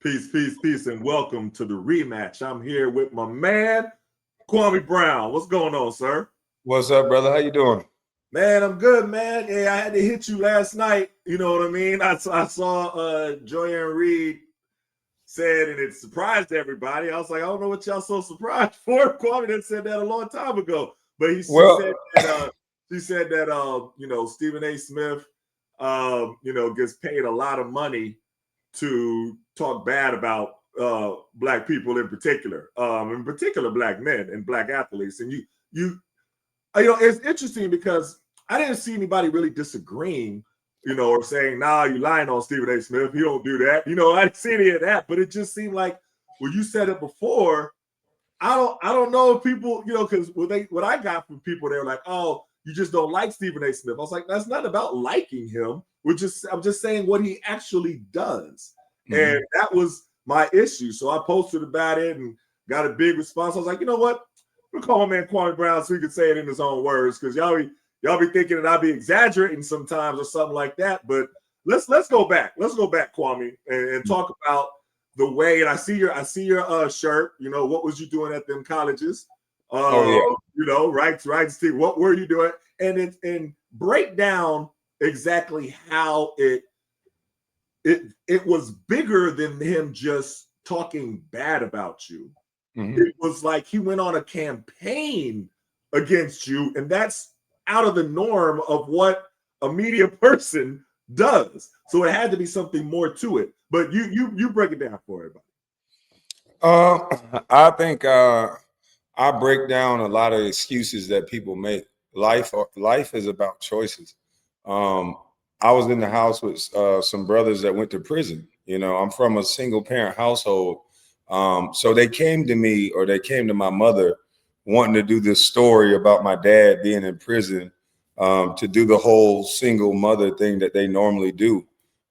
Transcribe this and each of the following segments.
Peace, peace, peace, and welcome to the rematch. I'm here with my man, Kwame Brown. What's going on, sir? What's up, brother? How you doing? Man, I'm good, man. Yeah, I had to hit you last night. You know what I mean? I saw Joy Reid said, and it surprised everybody. I was like, I don't know what y'all so surprised for. Kwame done said that a long time ago, but she said that Stephen A. Smith gets paid a lot of money to talk bad about black people in particular black men and black athletes. And it's interesting because I didn't see anybody really disagreeing, or saying, nah, you lying on Stephen A. Smith. He don't do that. I didn't see any of that, but it just seemed like when you said it before, I don't know if people, because what I got from people, they were like, oh, you just don't like Stephen A. Smith. I was like, that's not about liking him. I'm just saying what he actually does. Mm-hmm. And that was my issue. So I posted about it and got a big response. I was like, you know what? We'll call my man Kwame Brown so he can say it in his own words, because y'all be thinking that I'll be exaggerating sometimes or something like that. But let's go back. Let's go back, Kwame, and talk about the way. And I see your shirt. What was you doing at them colleges? Right, Steve. What were you doing? And break down exactly how it was bigger than him just talking bad about you. Mm-hmm. It was like he went on a campaign against you, and that's out of the norm of what a media person does. So it had to be something more to it. But you break it down for everybody. I think I break down a lot of excuses that people make. Life is about choices. I was in the house with some brothers that went to prison. I'm from a single parent household. So they came to me, or they came to my mother, wanting to do this story about my dad being in prison, to do the whole single mother thing that they normally do.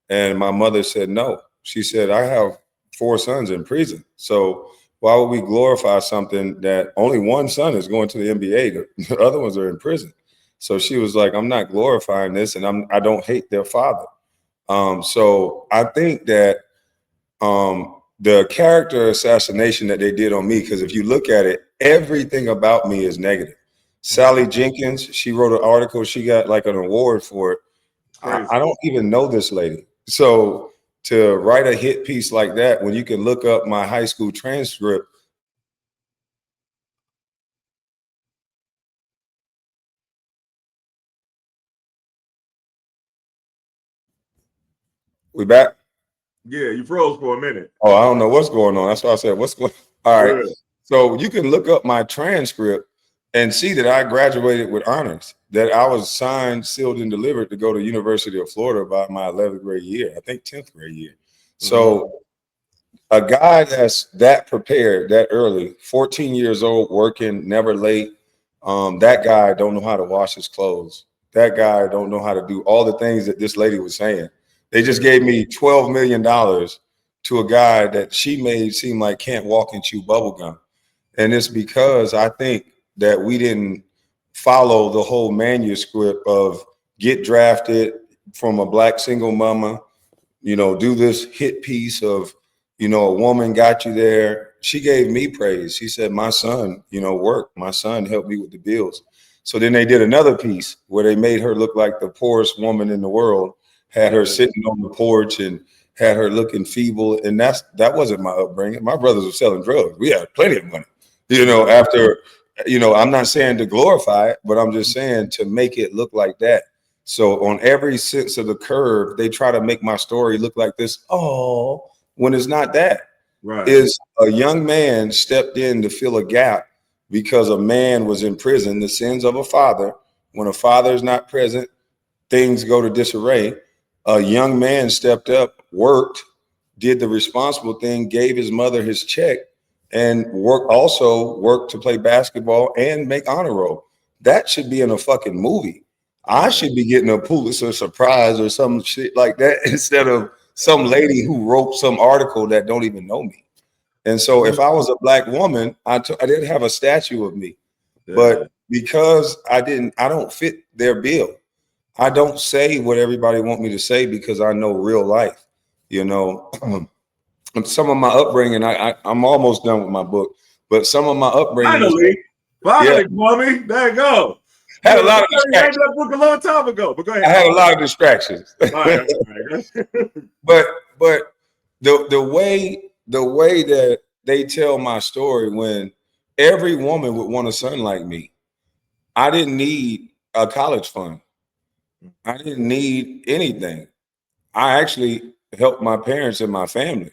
And my mother said no. She said, I have 4 sons in prison. So why would we glorify something that only one son is going to the NBA? The other ones are in prison. So she was like, I'm not glorifying this, and I don't hate their father. So I think that the character assassination that they did on me, because if you look at it, everything about me is negative. Sally Jenkins, she wrote an article. She got like an award for it. I don't even know this lady. So to write a hit piece like that, when you can look up my high school transcript. We back? Yeah, you froze for a minute. Oh, I don't know what's going on. That's why I said, what's going on? All right. Good. So you can look up my transcript and see that I graduated with honors, that I was signed, sealed, and delivered to go to University of Florida by my 11th grade year, I think 10th grade year. So a guy that's that prepared that early, 14 years old, working, never late, that guy don't know how to wash his clothes. That guy don't know how to do all the things that this lady was saying. They just gave me $12 million to a guy that she made seem like can't walk and chew bubblegum. And it's because I think that we didn't follow the whole manuscript of get drafted from a black single mama, do this hit piece of, a woman got you there. She gave me praise. She said, my son, worked. My son helped me with the bills. So then they did another piece where they made her look like the poorest woman in the world, had her sitting on the porch and had her looking feeble. And that wasn't my upbringing. My brothers were selling drugs. We had plenty of money, after, I'm not saying to glorify it, but I'm just saying to make it look like that. So on every sense of the curve, they try to make my story look like this. Oh, when it's not that. Right. Is a young man stepped in to fill a gap because a man was in prison, the sins of a father. When a father is not present, things go to disarray. A young man stepped up, worked, did the responsible thing, gave his mother his check, and worked to play basketball and make honor roll. That should be in a fucking movie. I should be getting a Pulitzer Prize or some shit like that instead of some lady who wrote some article that don't even know me. And so if I was a black woman, I didn't have a statue of me. Yeah. But because I don't fit their bill. I don't say what everybody want me to say because I know real life. some of my upbringing, I'm almost done with my book, but some of my upbringing Finally, Kwame, there you go. Had a lot of distractions. distractions. That book a long time ago, but go ahead. I had a lot of distractions. but the way that they tell my story, when every woman would want a son like me, I didn't need a college fund. I didn't need anything. I actually helped my parents and my family.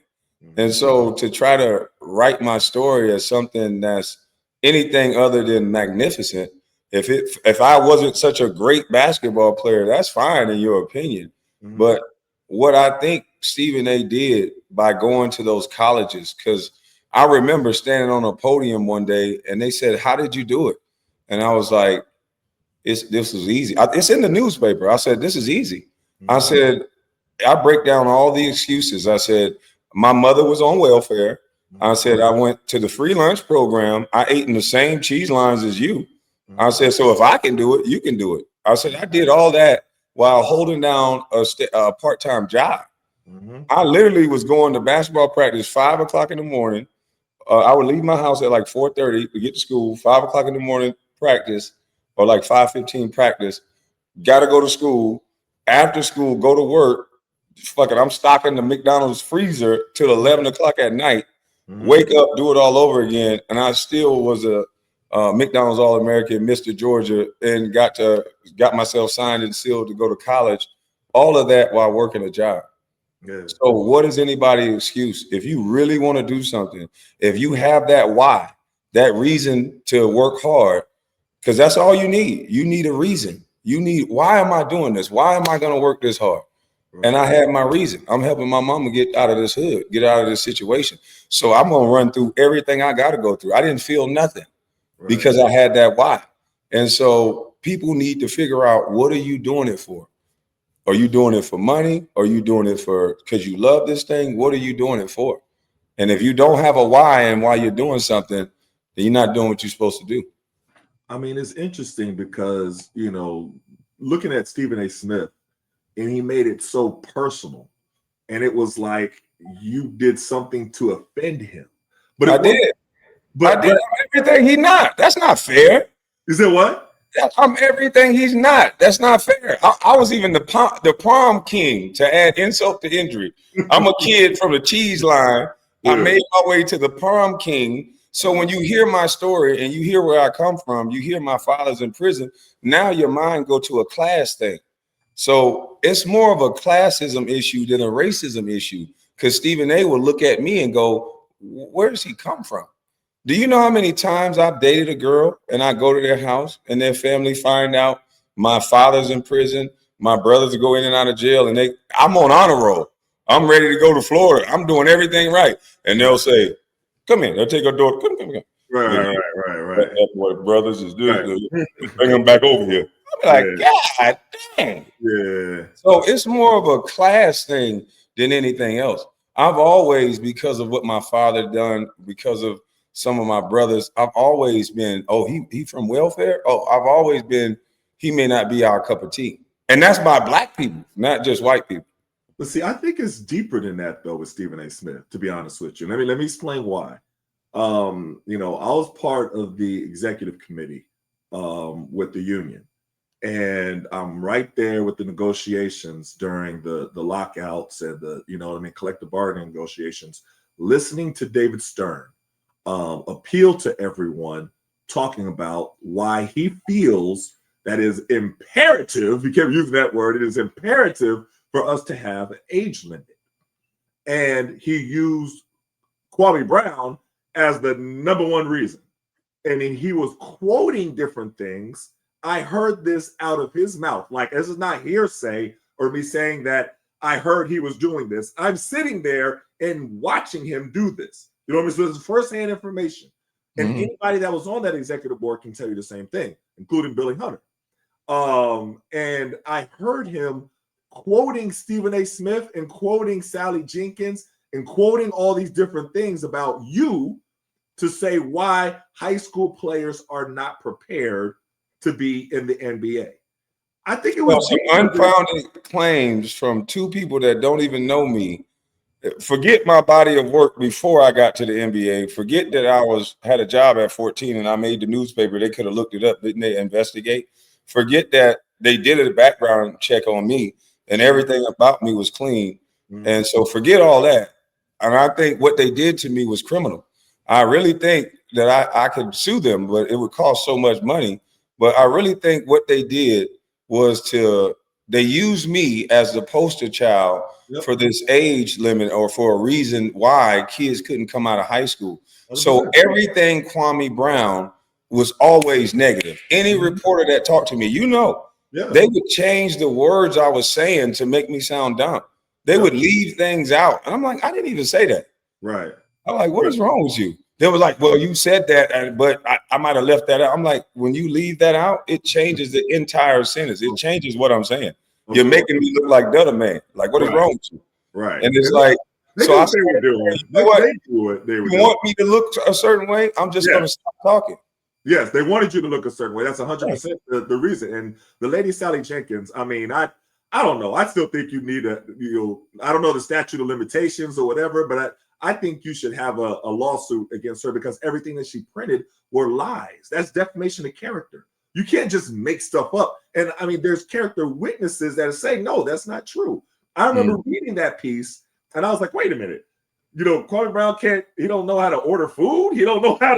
And so to try to write my story as something that's anything other than magnificent, if I wasn't such a great basketball player, that's fine in your opinion. But what I think Stephen A. did by going to those colleges, because I remember standing on a podium one day and they said, "How did you do it?" And I was like, this was easy. It's in the newspaper. I said, "This is easy." I said, I break down all the excuses. I said, my mother was on welfare. I said, I went to the free lunch program. I ate in the same cheese lines as you. I said, so if I can do it, you can do it. I said, I did all that while holding down a part-time job. I literally was going to basketball practice 5 o'clock in the morning. I would leave my house at like 4:30 to get to school, 5 o'clock in the morning practice, or like 5:15 practice. Got to go to school. After school, go to work. Fuck it, I'm stocking the McDonald's freezer till 11 o'clock at night. Wake up, do it all over again, and I still was a McDonald's All-American, Mr. Georgia, and got myself signed and sealed to go to college. All of that while working a job. Yeah. So what is anybody's excuse? If you really want to do something, if you have that why, that reason to work hard, because that's all you need. You need a reason. You need, why am I doing this? Why am I going to work this hard? And I had my reason. I'm helping my mama get out of this hood, get out of this situation. So I'm going to run through everything I got to go through. I didn't feel nothing because I had that why. And so people need to figure out, what are you doing it for? Are you doing it for money? Are you doing it for because you love this thing? What are you doing it for? And if you don't have a why and why you're doing something, then you're not doing what you're supposed to do. I mean, it's interesting because, looking at Stephen A. Smith, and he made it so personal, and it was like you did something to offend him. But I did. But I'm everything he's not. That's not fair. Is it what? I'm everything he's not. That's not fair. I was even the prom king, to add insult to injury. I'm a kid from the cheese line. I made my way to the prom king. So when you hear my story and you hear where I come from, you hear my father's in prison, now your mind go to a class thing. So it's more of a classism issue than a racism issue, because Stephen A. will look at me and go, where does he come from? Do you know how many times I've dated a girl and I go to their house and their family find out my father's in prison, my brothers go in and out of jail, and I'm on honor roll. I'm ready to go to Florida. I'm doing everything right. And they'll say, come in. They'll take our daughter. Come. Right. That's what brothers is doing. Bring them back over here. I'm like, God dang. Yeah. So it's more of a class thing than anything else. I've always, because of what my father done, because of some of my brothers, I've always been, he from welfare? I've always been, he may not be our cup of tea. And that's by Black people, not just white people. But see, I think it's deeper than that, though, with Stephen A. Smith, to be honest with you. Let me explain why. I was part of the executive committee with the union. And I'm right there with the negotiations during the lockouts and the, collective bargaining negotiations, listening to David Stern appeal to everyone, talking about why he feels that is imperative. He kept using that word. It is imperative for us to have an age limit. And he used Kwame Brown as the number one reason. And then he was quoting different things. I heard this out of his mouth. Like, this is not hearsay or me saying that I heard he was doing this. I'm sitting there and watching him do this. You know what I mean? So it's firsthand information. And anybody that was on that executive board can tell you the same thing, including Billy Hunter. And I heard him quoting Stephen A. Smith and quoting Sally Jenkins and quoting all these different things about you to say why high school players are not prepared to be in the NBA. I think it was some unfounded claims from two people that don't even know me. Forget my body of work before I got to the NBA. Forget that I had a job at 14 and I made the newspaper. They could have looked it up, didn't they? Investigate. Forget that they did a background check on me and everything about me was clean. And so forget all that. And I think what they did to me was criminal. I really think that I could sue them, but it would cost so much money. But I really think what they did was they used me as the poster child for this age limit or for a reason why kids couldn't come out of high school. 100%. So everything Kwame Brown was always negative. Any reporter that talked to me, they would change the words I was saying to make me sound dumb. They would leave things out. And I'm like, I didn't even say that. Right. I'm like, what is wrong with you? They were like, well, you said that, but I might have left that out. I'm like, when you leave that out, it changes the entire sentence. It changes what I'm saying. You're making me look like the other man. Like, what is wrong with you? Right. And it's like, so I started doing. You want me to look a certain way? I'm just going to stop talking. Yes, they wanted you to look a certain way. That's 100% the reason. And the lady Sally Jenkins, I mean, I don't know. I still think you need I don't know the statute of limitations or whatever, but I think you should have a lawsuit against her because everything that she printed were lies. That's defamation of character. You can't just make stuff up. And I mean, there's character witnesses that are saying, no, that's not true. I remember reading that piece and I was like, wait a minute. Kwame Brown he don't know how to order food. He don't know how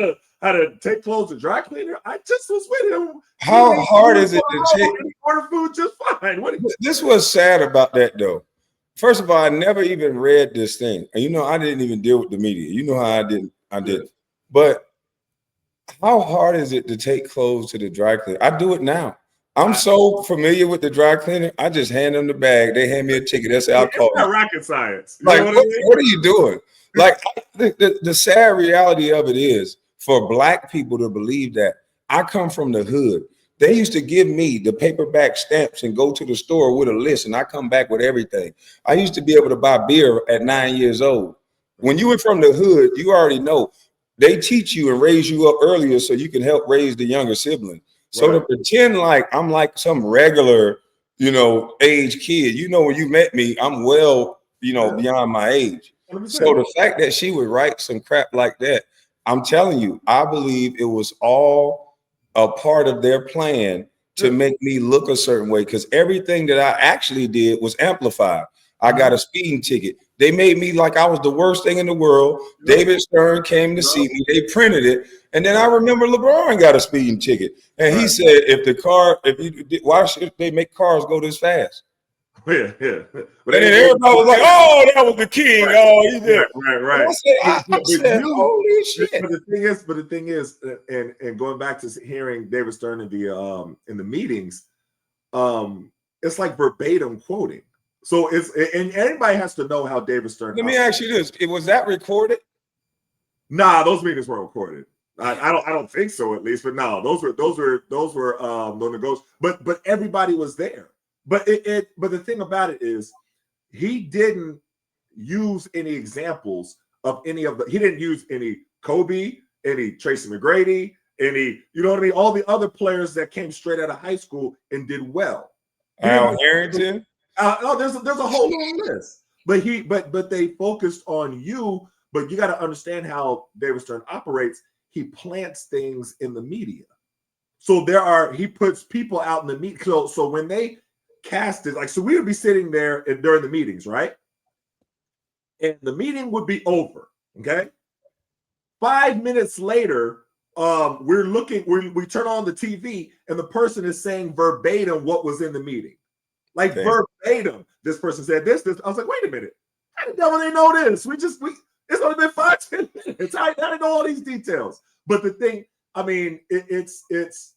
to take clothes to dry cleaner. I just was with him. How hard is it to order food just fine? This was sad about that though. First of all, I never even read this thing. And I didn't even deal with the media. You know how I did. But how hard is it to take clothes to the dry cleaner? I do it now. I'm so familiar with the dry cleaner. I just hand them the bag. They hand me a ticket. That's how I call it. It's not rocket science. Like, what are you doing? Like, the sad reality of it is for Black people to believe that. I come from the hood. They used to give me the paperback stamps and go to the store with a list, and I come back with everything. I used to be able to buy beer at 9 years old. When you were from the hood, you already know. They teach you and raise you up earlier so you can help raise the younger sibling. So to pretend like I'm like some regular, age kid, when you met me, I'm well, beyond my age. 100%. So the fact that she would write some crap like that, I'm telling you, I believe it was all a part of their plan to make me look a certain way because everything that I actually did was amplified. I got a speeding ticket. They made me like I was the worst thing in the world. David Stern came to see me. They printed it. And then I remember LeBron got a speeding ticket. And he said, why should they make cars go this fast? Yeah. But then everybody was like, oh, that was the king. Right. Oh, he did. Right. I said, holy shit. But the thing is, and going back to hearing David Stern in the meetings, it's like verbatim quoting. So and anybody has to know how David Stern. Let me ask you this: was that recorded? Nah, those meetings weren't recorded. I don't think so, at least. But no, those were the negotiations. But everybody was there. But but the thing about it is, he didn't use any examples of any of he didn't use any Kobe, any Tracy McGrady, any what I mean. All the other players that came straight out of high school and did well. Al Harrington. No, there's a whole long list, but they focused on you. But you got to understand how David Stern operates. He plants things in the media, so he puts people out in the media. So when they cast it, so we would be sitting there during the meetings, right? And the meeting would be over. Okay, 5 minutes later, we turn on the TV, and the person is saying verbatim what was in the meeting. Like verbatim, this person said this. I was like, wait a minute. How the devil they know this? It's only been 5-10 minutes. I didn't know all these details. But the thing, I mean, it's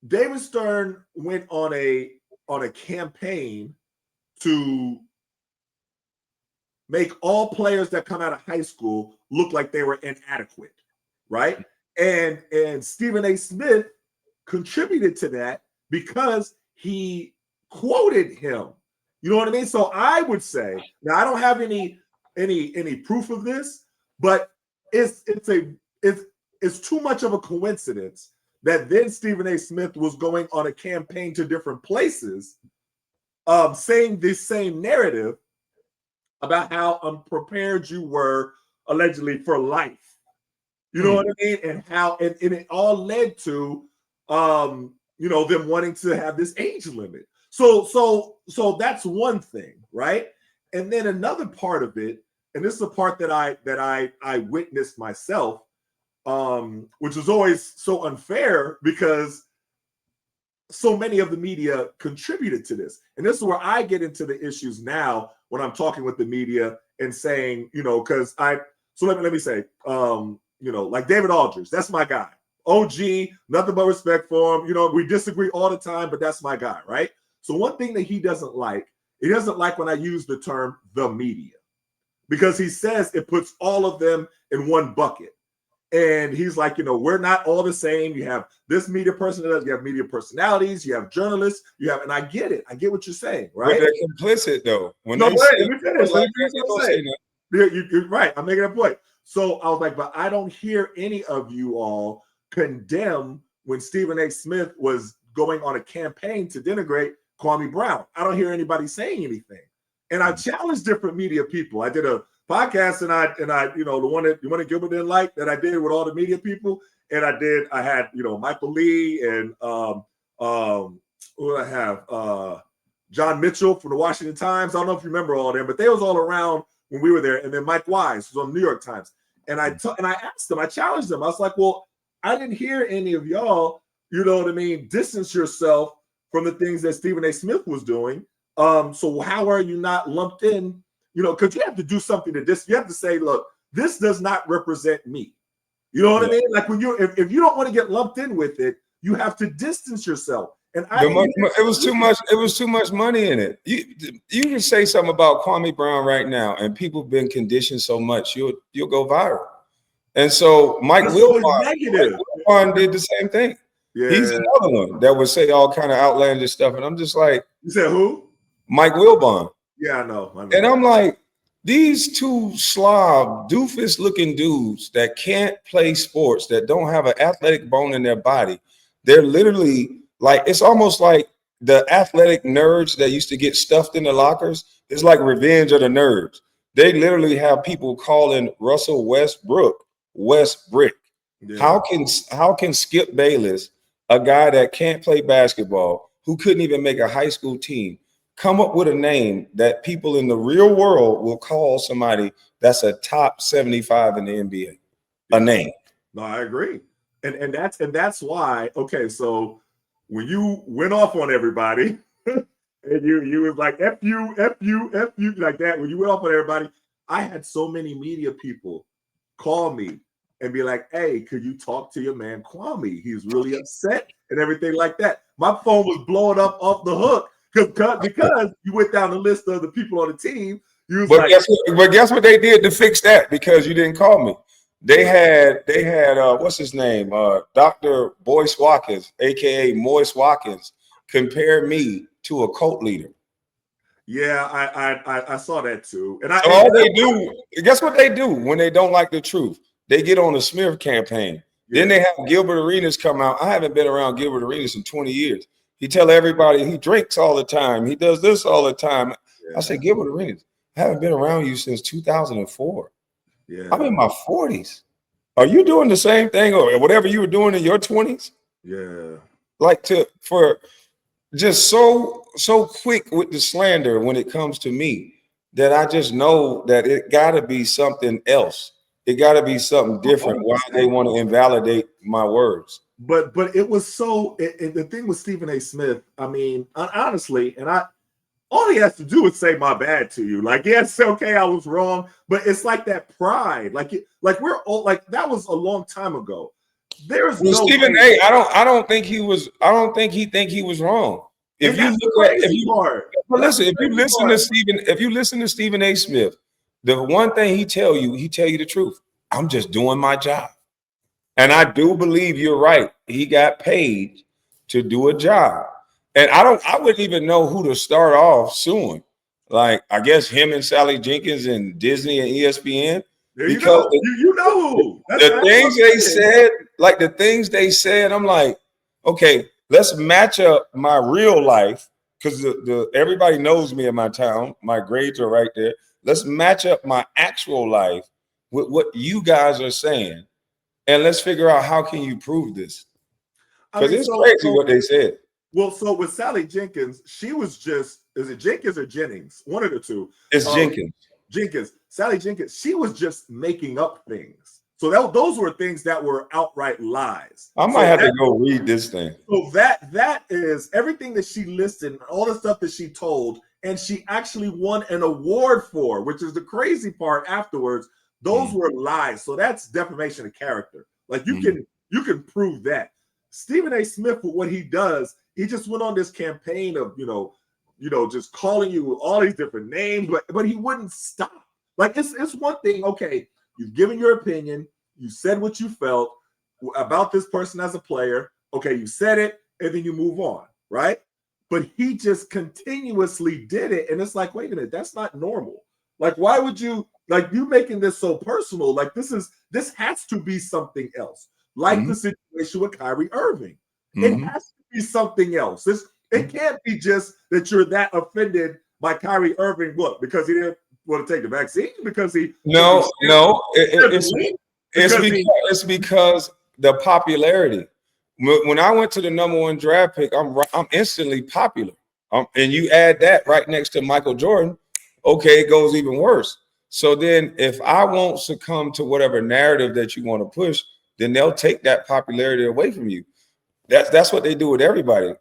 David Stern went on a campaign to make all players that come out of high school look like they were inadequate, right? And Stephen A. Smith contributed to that because he quoted him. You know what I mean? So I would say, now I don't have any proof of this, but it's too much of a coincidence that then Stephen A. Smith was going on a campaign to different places, saying this same narrative, about how unprepared you were allegedly for life. You know what I mean? And how and it all led to them wanting to have this age limit. So that's one thing, right? And then another part of it, and this is a part that I witnessed myself, which is always so unfair because so many of the media contributed to this. And this is where I get into the issues now when I'm talking with the media and saying, because let me say, like David Aldridge, that's my guy. OG, nothing but respect for him. We disagree all the time, but that's my guy, right? So one thing that he doesn't like when I use the term the media, because he says it puts all of them in one bucket. And he's like, we're not all the same. You have this media person, you have media personalities, you have journalists, and I get it. I get what you're saying, right? But they're complicit, though. Let me finish. You're right. I'm making a point. So I was like, but I don't hear any of you all condemn when Stephen A. Smith was going on a campaign to denigrate Kwame Brown. I don't hear anybody saying anything. And I challenged different media people. I did a podcast and I the one that Gilbert didn't like that I did with all the media people, and I had Michael Lee and who did I have John Mitchell from the Washington Times. I don't know if you remember all of them, but they was all around when we were there. And then Mike Wise was on the New York Times, and I asked them, I challenged them. I was like, well, I didn't hear any of y'all, distance yourself from the things that Stephen A. Smith was doing. So how are you not lumped in? Because you have to do something to this. You have to say, look, this does not represent me. You know what I mean? Like when if you don't want to get lumped in with it, you have to distance yourself. And it was too much. It was too much money in it. You can say something about Kwame Brown right now, and people have been conditioned so much, you'll go viral. And so Mike Wilbon did the same thing. Yeah. He's another one that would say all kind of outlandish stuff, and I'm just like, you said who? Mike Wilbon. Yeah, I know. And I'm like, these two slob, doofus-looking dudes that can't play sports, that don't have an athletic bone in their body, they're literally like, it's almost like the athletic nerds that used to get stuffed in the lockers. It's like Revenge of the Nerds. They literally have people calling Russell Westbrook Westbrick. Yeah. How can Skip Bayless, a guy that can't play basketball, who couldn't even make a high school team, come up with a name that people in the real world will call somebody that's a top 75 in the NBA? A name. No, I agree. And that's why, okay, so when you went off on everybody and you was like F you like that, when you went off on everybody, I had so many media people call me and be like, hey, could you talk to your man Kwame? He's really upset and everything like that. My phone was blowing up off the hook because you went down the list of the people on the team. Guess what they did to fix that? Because you didn't call me. They had what's his name? Dr. Boyce Watkins, aka Moise Watkins, compare me to a cult leader. Yeah, I saw that too. And guess what they do when they don't like the truth? They get on the smear campaign. Yeah. Then they have Gilbert Arenas come out. I haven't been around Gilbert Arenas in 20 years. He tell everybody he drinks all the time. He does this all the time. Yeah. I said, Gilbert Arenas, I haven't been around you since 2004. Yeah. I'm in my 40s. Are you doing the same thing or whatever you were doing in your 20s? Yeah. Like for just so quick with the slander when it comes to me that I just know that it got to be something else. It got to be something different. Why they want to invalidate my words? But it was so. The thing with Stephen A. Smith, I mean, honestly, all he has to do is say my bad to you. Like, yes, okay, I was wrong, but it's like that pride. Like we're all like that was a long time ago. There's no Stephen A. I don't think he was. I don't think he was wrong. If you listen to Stephen A. Smith, the one thing he tell you the truth. I'm just doing my job. And I do believe you're right. He got paid to do a job. And I wouldn't even know who to start off suing. Like, I guess him and Sally Jenkins and Disney and ESPN. There you go. You know who. The things they said, I'm like, okay, let's match up my real life. Because everybody knows me in my town. My grades are right there. Let's match up my actual life with what you guys are saying, and let's figure out how can you prove this. Because it's crazy what they said. Well, so with Sally Jenkins, she was just, is it Jenkins or Jennings? One of the two. It's Jenkins. Sally Jenkins, she was just making up things. So those were things that were outright lies. I might have to go read this thing. So that is everything that she listed, all the stuff that she told, and she actually won an award for, which is the crazy part afterwards. Those were lies. So that's defamation of character. Like you can prove that. Stephen A. Smith, with what he does, he just went on this campaign of, just calling you all these different names, but he wouldn't stop. Like it's one thing, okay, you've given your opinion, you said what you felt about this person as a player, okay, you said it, and then you move on, right? But he just continuously did it, and it's like, wait a minute, that's not normal. Like, why would you, like, you making this so personal? Like, this has to be something else. Like the situation with Kyrie Irving. It has to be something else. It can't be just that you're that offended by Kyrie Irving, what, because he didn't want to take the vaccine? Because he it's because the popularity. When I went to the #1 draft pick, I'm instantly popular. And you add that right next to Michael Jordan, okay, it goes even worse. So then if I won't succumb to whatever narrative that you want to push, then they'll take that popularity away from you. That's what they do with everybody.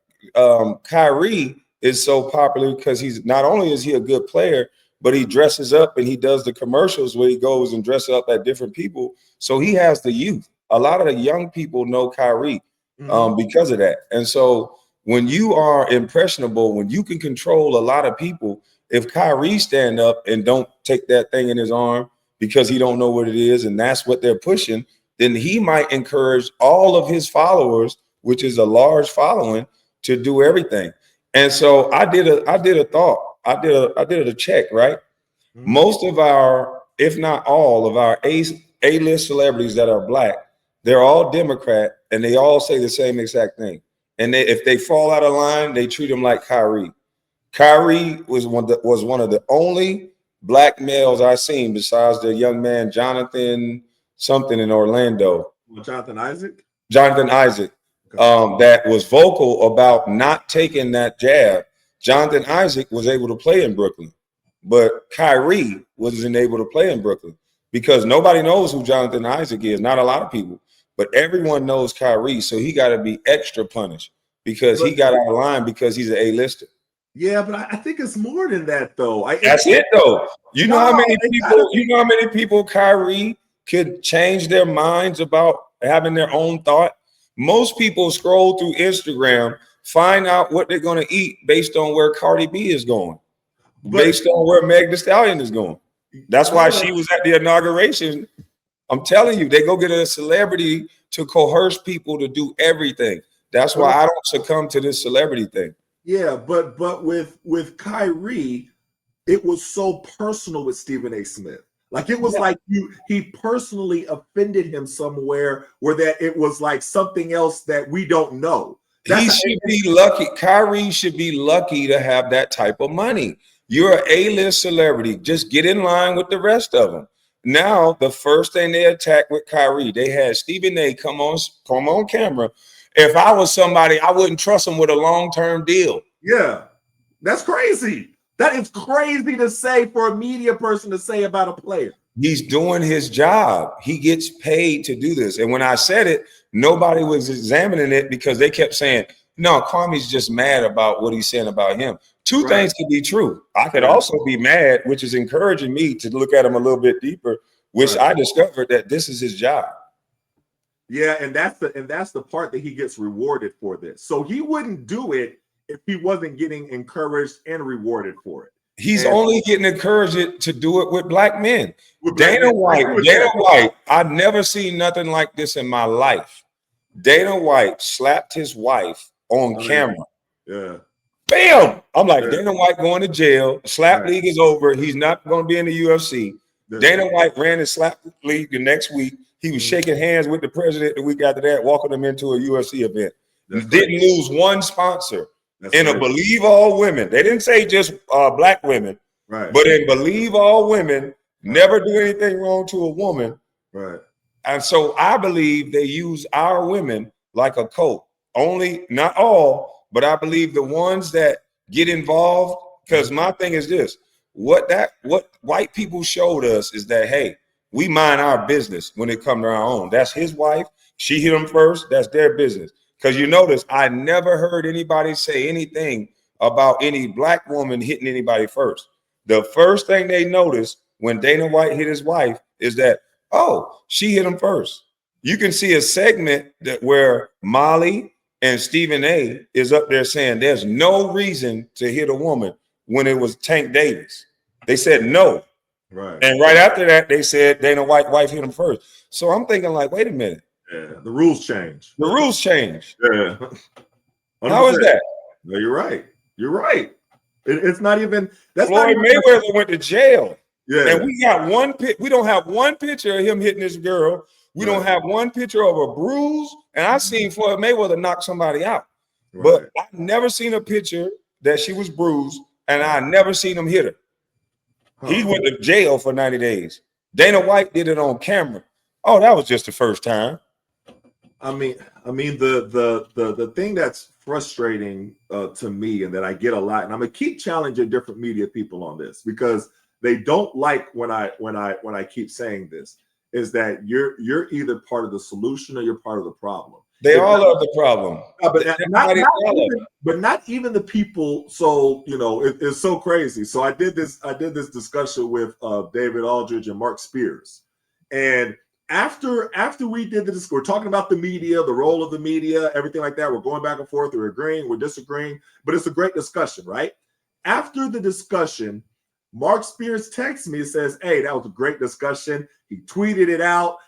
Kyrie is so popular because he's not only is he a good player, but he dresses up and he does the commercials where he goes and dresses up at different people. So he has the youth. A lot of the young people know Kyrie because of that. And so when you are impressionable, when you can control a lot of people, if Kyrie stand up and don't take that thing in his arm because he don't know what it is and that's what they're pushing, then he might encourage all of his followers, which is a large following, to do everything. And so I did a check, right? Most of our, if not all of our A-list celebrities that are Black, they're all Democrat and they all say the same exact thing. And if they fall out of line, they treat them like Kyrie. Kyrie was one of the only Black males I've seen besides the young man Jonathan something in Orlando. Jonathan Isaac. That was vocal about not taking that jab. Jonathan Isaac was able to play in Brooklyn, but Kyrie wasn't able to play in Brooklyn because nobody knows who Jonathan Isaac is. Not a lot of people, but everyone knows Kyrie. So he got to be extra punished because he got out of line because he's an A-lister. Yeah, but I think it's more than that, though. That's it, though. You know how many people Kyrie could change their minds about having their own thought? Most people scroll through Instagram, find out what they're going to eat based on where Cardi B is going, based on where Meg Thee Stallion is going. That's why she was at the inauguration. I'm telling you, they go get a celebrity to coerce people to do everything. That's why I don't succumb to this celebrity thing. Yeah, but with Kyrie, it was so personal with Stephen A. Smith. Like it was like he personally offended him somewhere where that it was like something else that we don't know. He should be lucky. Kyrie should be lucky to have that type of money. You're an A-list celebrity. Just get in line with the rest of them. Now, the first thing they attacked with Kyrie, they had Stephen A. come on camera. If I was somebody, I wouldn't trust him with a long-term deal. Yeah, that's crazy. That is crazy to say for a media person to say about a player. He's doing his job. He gets paid to do this. And when I said it, nobody was examining it because they kept saying, no, Kwame's just mad about what he's saying about him. Two things could be true. I could also be mad, which is encouraging me to look at him a little bit deeper, which I discovered that this is his job. Yeah, and that's the part that he gets rewarded for this. So he wouldn't do it if he wasn't getting encouraged and rewarded for it. He's only getting encouraged to do it with Black men. Dana White, I've never seen nothing like this in my life. Dana White slapped his wife on camera. Yeah. Bam! I'm like, Dana White going to jail. Slap league is over. He's not going to be in the UFC. Dana White ran his slap league the next week. He was shaking hands with the president the week after that, walking them into a UFC event. Didn't lose one sponsor. And a believe all women. They didn't say just Black women. Right. But in believe all women, never do anything wrong to a woman. Right. And so I believe they use our women like a cult. Only, not all, but I believe the ones that get involved, because my thing is this, what white people showed us is that, hey, we mind our business when it comes to our own. That's his wife. She hit him first. That's their business. Because you notice, I never heard anybody say anything about any black woman hitting anybody first. The first thing they noticed when Dana White hit his wife is that, oh, she hit him first. You can see a segment that where Molly and Stephen A is up there saying there's no reason to hit a woman when it was Tank Davis. They said no. Right. And right after that, they said Dana White's wife hit him first. So I'm thinking like, wait a minute. Yeah, the rules change. The rules change. Yeah. 100%. How is that? No, you're right. You're right. It's not even. That's Floyd Mayweather went to jail. Yeah. And we got one we don't have one picture of him hitting this girl. We don't have one picture of a bruise. And I seen Floyd Mayweather knock somebody out. Right. But I've never seen a picture that she was bruised, and I never seen him hit her. He went to jail for 90 days. Dana White did it on camera. Oh, that was just the first time. I mean, the thing that's frustrating to me, and that I get a lot, and I'm gonna keep challenging different media people on this because they don't like when I keep saying this, is that you're either part of the solution or you're part of the problem. They all are the problem. But not even the people. So it's so crazy. So I did this discussion with David Aldridge and Mark Spears, and after we did this, we're talking about the media, the role of the media, everything like that. We're going back and forth. We're agreeing, we're disagreeing, but it's a great discussion, right? After the discussion, Mark Spears texts me and says, "Hey, that was a great discussion." He tweeted it out.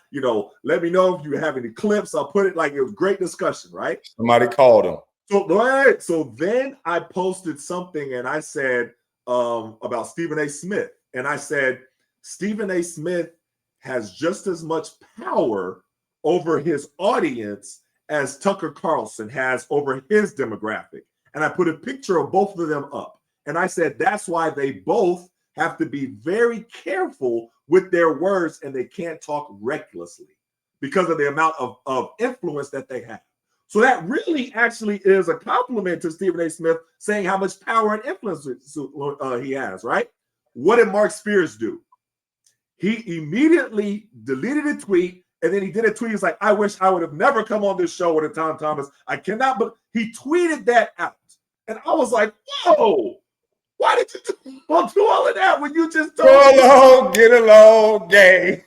Let me know if you have any clips. I'll put it like it was a great discussion, right? Somebody called him. So then I posted something and I said about Stephen A. Smith. And I said, Stephen A. Smith has just as much power over his audience as Tucker Carlson has over his demographic. And I put a picture of both of them up. And I said, that's why they both have to be very careful with their words, and they can't talk recklessly because of the amount of influence that they have. So that really actually is a compliment to Stephen A. Smith, saying how much power and influence he has, right? What did Mark Spears do? He immediately deleted a tweet, and then he did a tweet. He's like, I wish I would have never come on this show with Etan Thomas. I cannot, but he tweeted that out. And I was like, whoa, why did you do all of that when you just told Go along, get along, gang.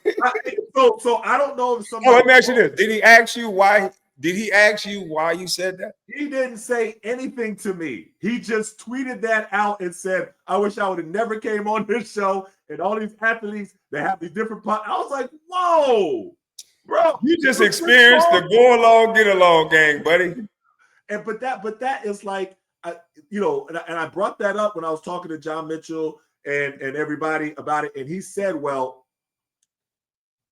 So I don't know if somebody. Let me ask you this. Did he ask you why you said that? He didn't say anything to me. He just tweeted that out and said, I wish I would have never came on this show. And all these athletes, they have these different I was like, whoa, bro. You just experienced the go along, get along gang, buddy. And but that is like, and I brought that up when I was talking to John Mitchell and everybody about it. And he said, well,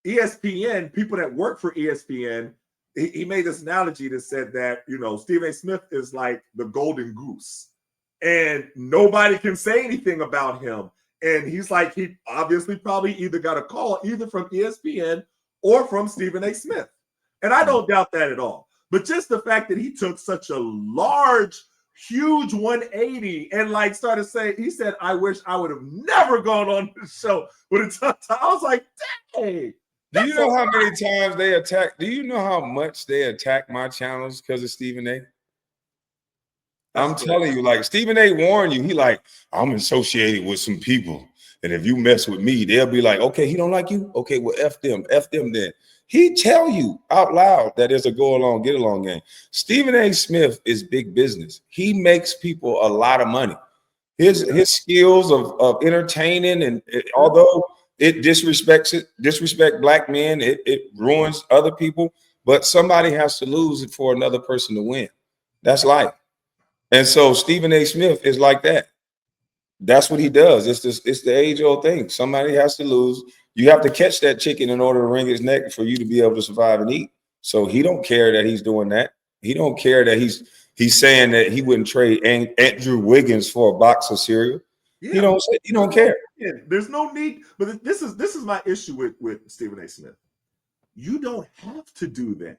ESPN, people that work for ESPN, he made this analogy that said that, Stephen A. Smith is like the golden goose and nobody can say anything about him. And he's like, he obviously probably either got a call either from ESPN or from Stephen A. Smith. And I don't doubt that at all. But just the fact that he took such a large, huge 180 and like started saying, he said, I wish I would have never gone on this show with a tough time. I was like, dang. Do you know how many times they attack? Do you know how much they attack my channels because of Stephen A? I'm telling you, like Stephen A warned you. He like, I'm associated with some people. And if you mess with me, they'll be like, okay, he don't like you? Okay, well, F them then. He tell you out loud that there's a go along, get along game. Stephen A. Smith is big business. He makes people a lot of money. His skills of entertaining, and although it disrespect black men, it ruins other people, but somebody has to lose it for another person to win. That's life. And so Stephen A. Smith is like that. That's what he does. It's the age-old thing. Somebody has to lose. You have to catch that chicken in order to wring his neck for you to be able to survive and eat. So he don't care that he's doing that. He don't care that he's saying that he wouldn't trade Andrew Wiggins for a box of cereal. Yeah, He don't care. There's no need. But this is my issue with Stephen A. Smith. You don't have to do that.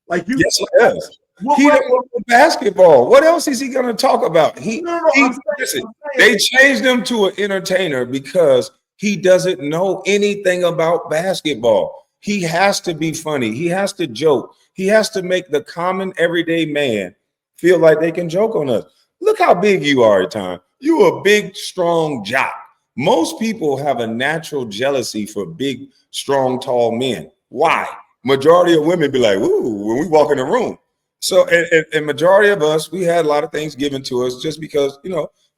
Like you. Yes, he does. Well, He don't want basketball. What else is he going to talk about? Listen, they changed him to an entertainer because he doesn't know anything about basketball. He has to be funny. He has to joke. He has to make the common everyday man feel like they can joke on us. Look how big you are, Etan. You're a big, strong jock. Most people have a natural jealousy for big, strong, tall men. Why? Majority of women be like, "Ooh," when we walk in the room. So, and majority of us, we had a lot of things given to us just because,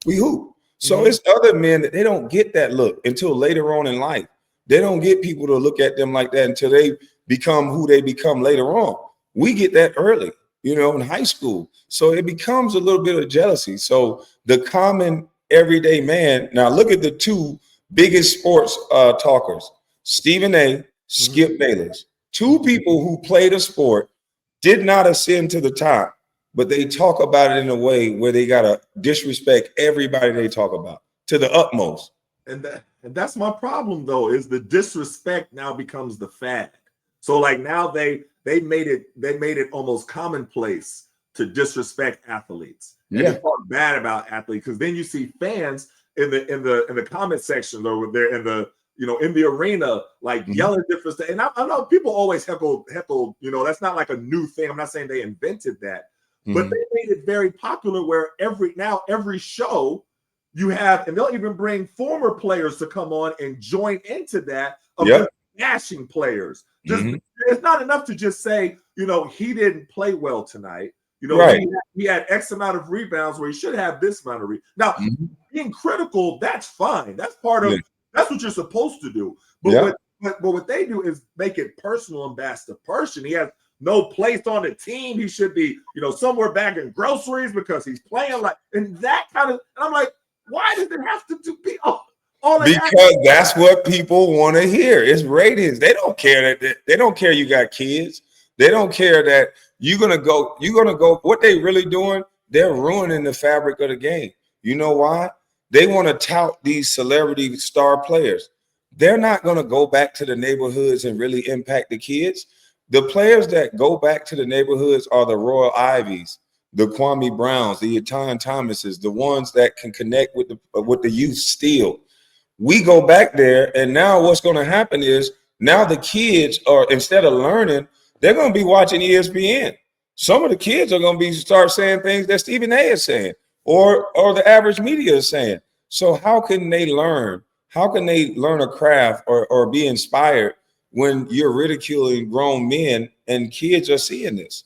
we hoop. So it's other men that they don't get that look until later on in life. They don't get people to look at them like that until they become who they become later on. We get that early, in high school. So it becomes a little bit of jealousy. So the common everyday man, now look at the two biggest sports talkers, Stephen A., Skip Bayless, two people who played a sport, did not ascend to the top, but they talk about it in a way where they gotta disrespect everybody they talk about to the utmost. And that's my problem though, is the disrespect now becomes the fad. So like now they made it almost commonplace to disrespect athletes and to talk bad about athletes, because then you see fans in the comment section over there in the arena, like yelling different stuff. And I know people always heckle, that's not like a new thing. I'm not saying they invented that, but they made it very popular where every show you have, and they'll even bring former players to come on and join into that of just bashing players. It's not enough to just say, he didn't play well tonight. He had X amount of rebounds where he should have this amount of Now, being critical, that's fine. That's part of that's what you're supposed to do. But what they do is make it personal and bash the person. He has no place on the team. He should be, somewhere bagging groceries because he's playing and that kind of. And I'm like, why does it have to be all because that's what people want to hear. It's ratings. They don't care they don't care you got kids. They don't care that you're gonna go. What they really doing? They're ruining the fabric of the game. You know why? They want to tout these celebrity star players. They're not going to go back to the neighborhoods and really impact the kids. The players that go back to the neighborhoods are the Royal Ivies, the Kwame Browns, the Etan Thomases, the ones that can connect with the youth still. We go back there, and now what's going to happen is now the kids are, instead of learning, they're going to be watching ESPN. Some of the kids are going to start saying things that Stephen A. is saying. Or the average media is saying. So how can they learn? How can they learn a craft or be inspired when you're ridiculing grown men and kids are seeing this?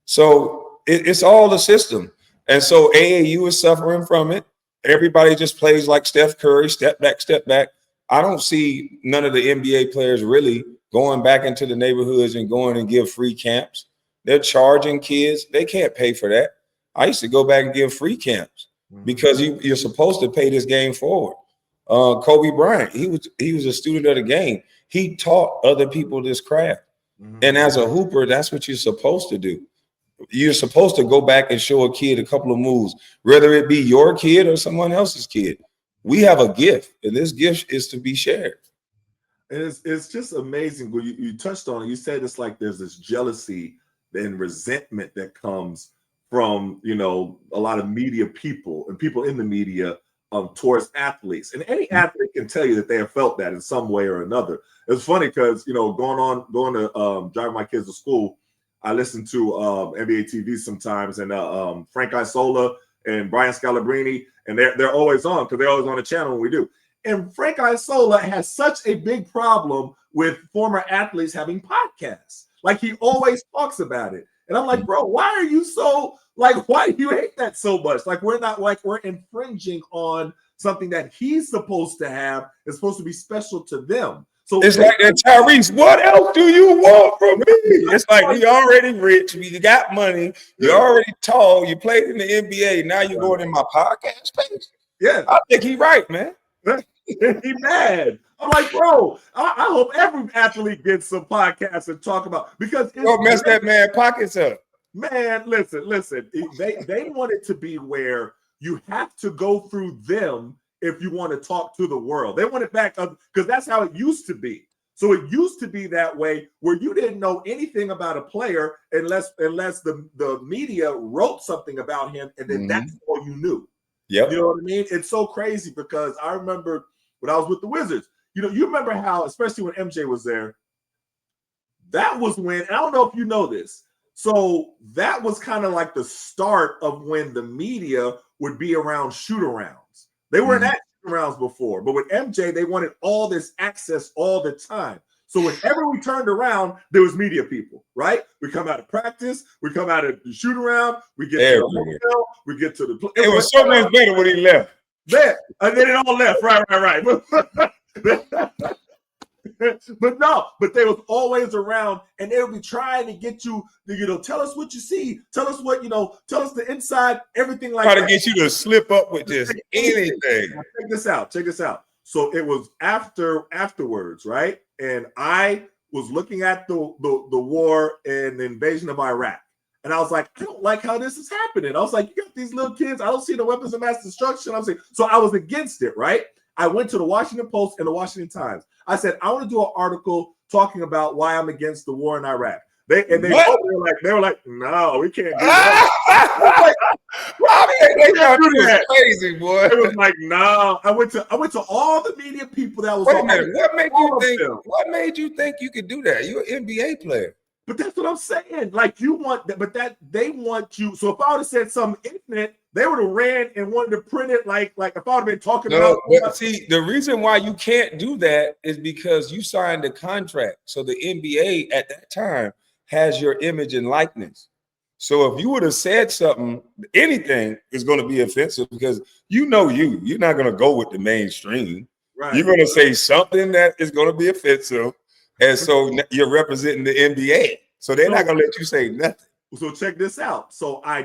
So it's all the system. And so AAU is suffering from it. Everybody just plays like Steph Curry, step back, step back. I don't see none of the NBA players really going back into the neighborhoods and going and give free camps. They're charging kids. They can't pay for that. I used to go back and give free camps because you're supposed to pay this game forward. Kobe Bryant, he was a student of the game. He taught other people this craft. And as a hooper, that's what you're supposed to do. You're supposed to go back and show a kid a couple of moves, whether it be your kid or someone else's kid. We have a gift, and this gift is to be shared. And it's just amazing. When you touched on it, you said it's like there's this jealousy and resentment that comes from a lot of media people and people in the media towards athletes, and any athlete can tell you that they have felt that in some way or another. It's funny because going to drive my kids to school, I listen to NBA TV sometimes, and Frank Isola and Brian Scalabrine, and they're always on because they're always on the channel when we do. And Frank Isola has such a big problem with former athletes having podcasts. Like he always talks about it. And I'm like, bro, why are you so why do you hate that so much? We're infringing on something that he's supposed to have. It's supposed to be special to them. So it's like that, Tyrese, what else do you want from me? It's like we already rich, we got money, you're already tall, you played in the NBA, now you're going in my podcast page. Yeah. I think he's right, man. He mad. I'm like, bro, I hope every athlete gets some podcasts and talk about, because don't mess that man pockets up. Man, listen. They want it to be where you have to go through them if you want to talk to the world. They want it back because that's how it used to be. So it used to be that way where you didn't know anything about a player unless the media wrote something about him, and then that's all you knew. Yep. You know what I mean? It's so crazy because I remember when I was with the Wizards, you remember how, especially when MJ was there, that was when, I don't know if you know this, so that was kind of like the start of when the media would be around shoot-arounds. They weren't at shoot-arounds before, but with MJ, they wanted all this access all the time. So whenever we turned around, there was media people, right? We come out of practice, we come out of the shoot-around, we get to the hotel, we get to the... It was so much better when he left. There, and then it all left, right. But they was always around, and they would be trying to get you, tell us what you see, tell us what, tell us the inside, everything like that. Try to get you to slip up with just anything. Check this out. So it was afterwards, right? And I was looking at the war and the invasion of Iraq. And I was like, I don't like how this is happening. I was like, you got these little kids. I don't see the weapons of mass destruction. I'm saying, so I was against it, right? I went to the Washington Post and the Washington Times. I said, I want to do an article talking about why I'm against the war in Iraq. They were like, no, we can't do that. They thought you was crazy, boy. It was like, no. I went to all the media people that was. Wait a minute. What made you think you could do that? You're an NBA player. But that's what I'm saying. Like, you want that, but that they want you. So if I would have said something ignorant, they would have ran and wanted to print it like if I would have been talking about. But see, the reason why you can't do that is because you signed a contract. So the NBA at that time has your image and likeness. So if you would have said something, anything is going to be offensive because you're not going to go with the mainstream. Right. You're going to say something that is going to be offensive. And so you're representing the NBA. So they're not going to let you say nothing. So check this out. So I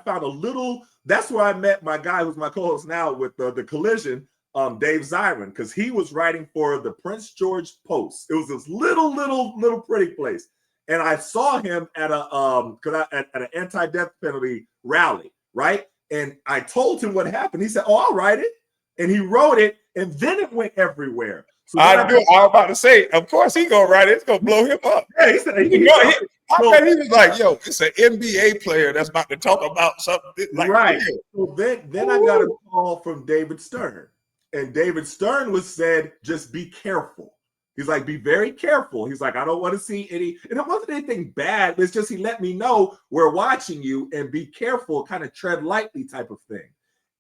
found a little, that's where I met my guy who's my co-host now with the Collision, Dave Zirin, because he was writing for the Prince George Post. It was this little pretty place. And I saw him at an anti-death penalty rally, right? And I told him what happened. He said, "Oh, I'll write it." And he wrote it, and then it went everywhere. So I was about to say, of course he gonna write it. It's gonna blow him up. Yeah, he said, I bet he was like, "Yo, it's an NBA player that's about to talk about something." Like, right. So then I got a call from David Stern, and David Stern said, "Just be careful." He's like, be very careful. He's like, I don't want to see any, and it wasn't anything bad. It's just he let me know we're watching you and be careful, kind of tread lightly type of thing.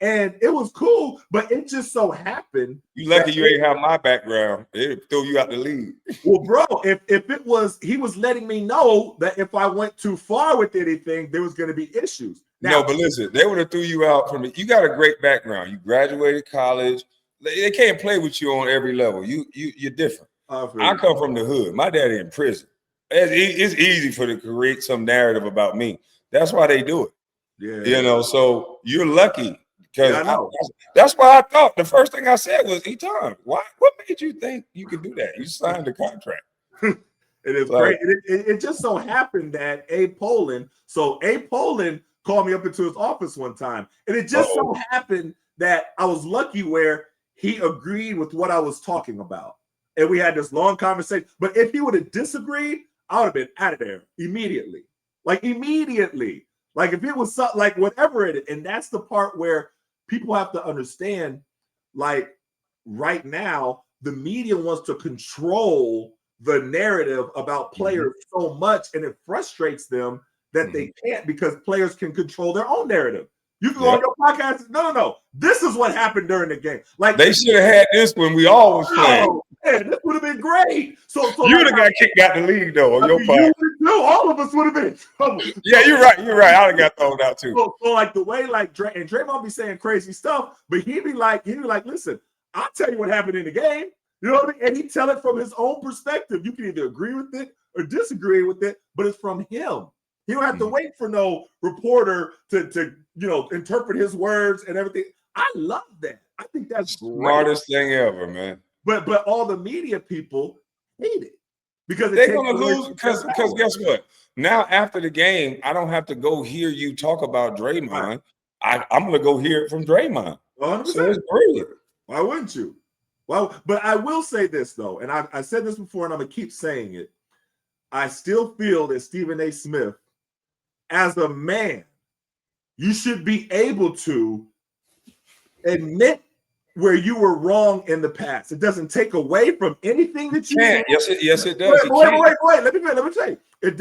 And it was cool, but it just so happened. You lucky you ain't have my background. It threw you out the league. Well, bro, if it was, he was letting me know that if I went too far with anything, there was going to be issues. Now, no, but listen, they would have threw you out from it. You got a great background. You graduated college. They can't play with you on every level. You're different. I come from the hood. My daddy in prison. It's easy for them to create some narrative about me. That's why they do it. Yeah. So you're lucky because that's why I thought the first thing I said was, Etan, what made you think you could do that? You signed the contract. It is great. It just so happened that Abe Poland called me up into his office one time. And it just so happened that I was lucky where he agreed with what I was talking about. And we had this long conversation. But if he would have disagreed, I would have been out of there immediately. Like immediately. Like if it was something like whatever it is. And that's the part where people have to understand, like right now, the media wants to control the narrative about players so much, and it frustrates them that they can't because players can control their own narrative. You can go on your podcast. No. This is what happened during the game. Like they should have had this when we all was playing. Man, this would have been great. So you would have got kicked out the league though on your podcast. No, all of us would have been in trouble. Yeah, you're right. I'd have got thrown out too. So like the way like Draymond be saying crazy stuff, but he'd be like, listen, I'll tell you what happened in the game. You know what I mean? And he'd tell it from his own perspective. You can either agree with it or disagree with it, but it's from him. You don't have to wait for no reporter to interpret his words and everything. I love that. I think that's smartest thing ever, man. But all the media people hate it because they're gonna lose because guess what? Now after the game, I don't have to go hear you talk about Draymond. Right. I'm going to go hear it from Draymond. 100%. So it's brilliant. Why wouldn't you? Well, but I will say this, though, and I said this before, and I'm going to keep saying it. I still feel that Stephen A. Smith, as a man, you should be able to admit where you were wrong in the past. It doesn't take away from anything that you said. Yes, it does. Wait. Let me say. It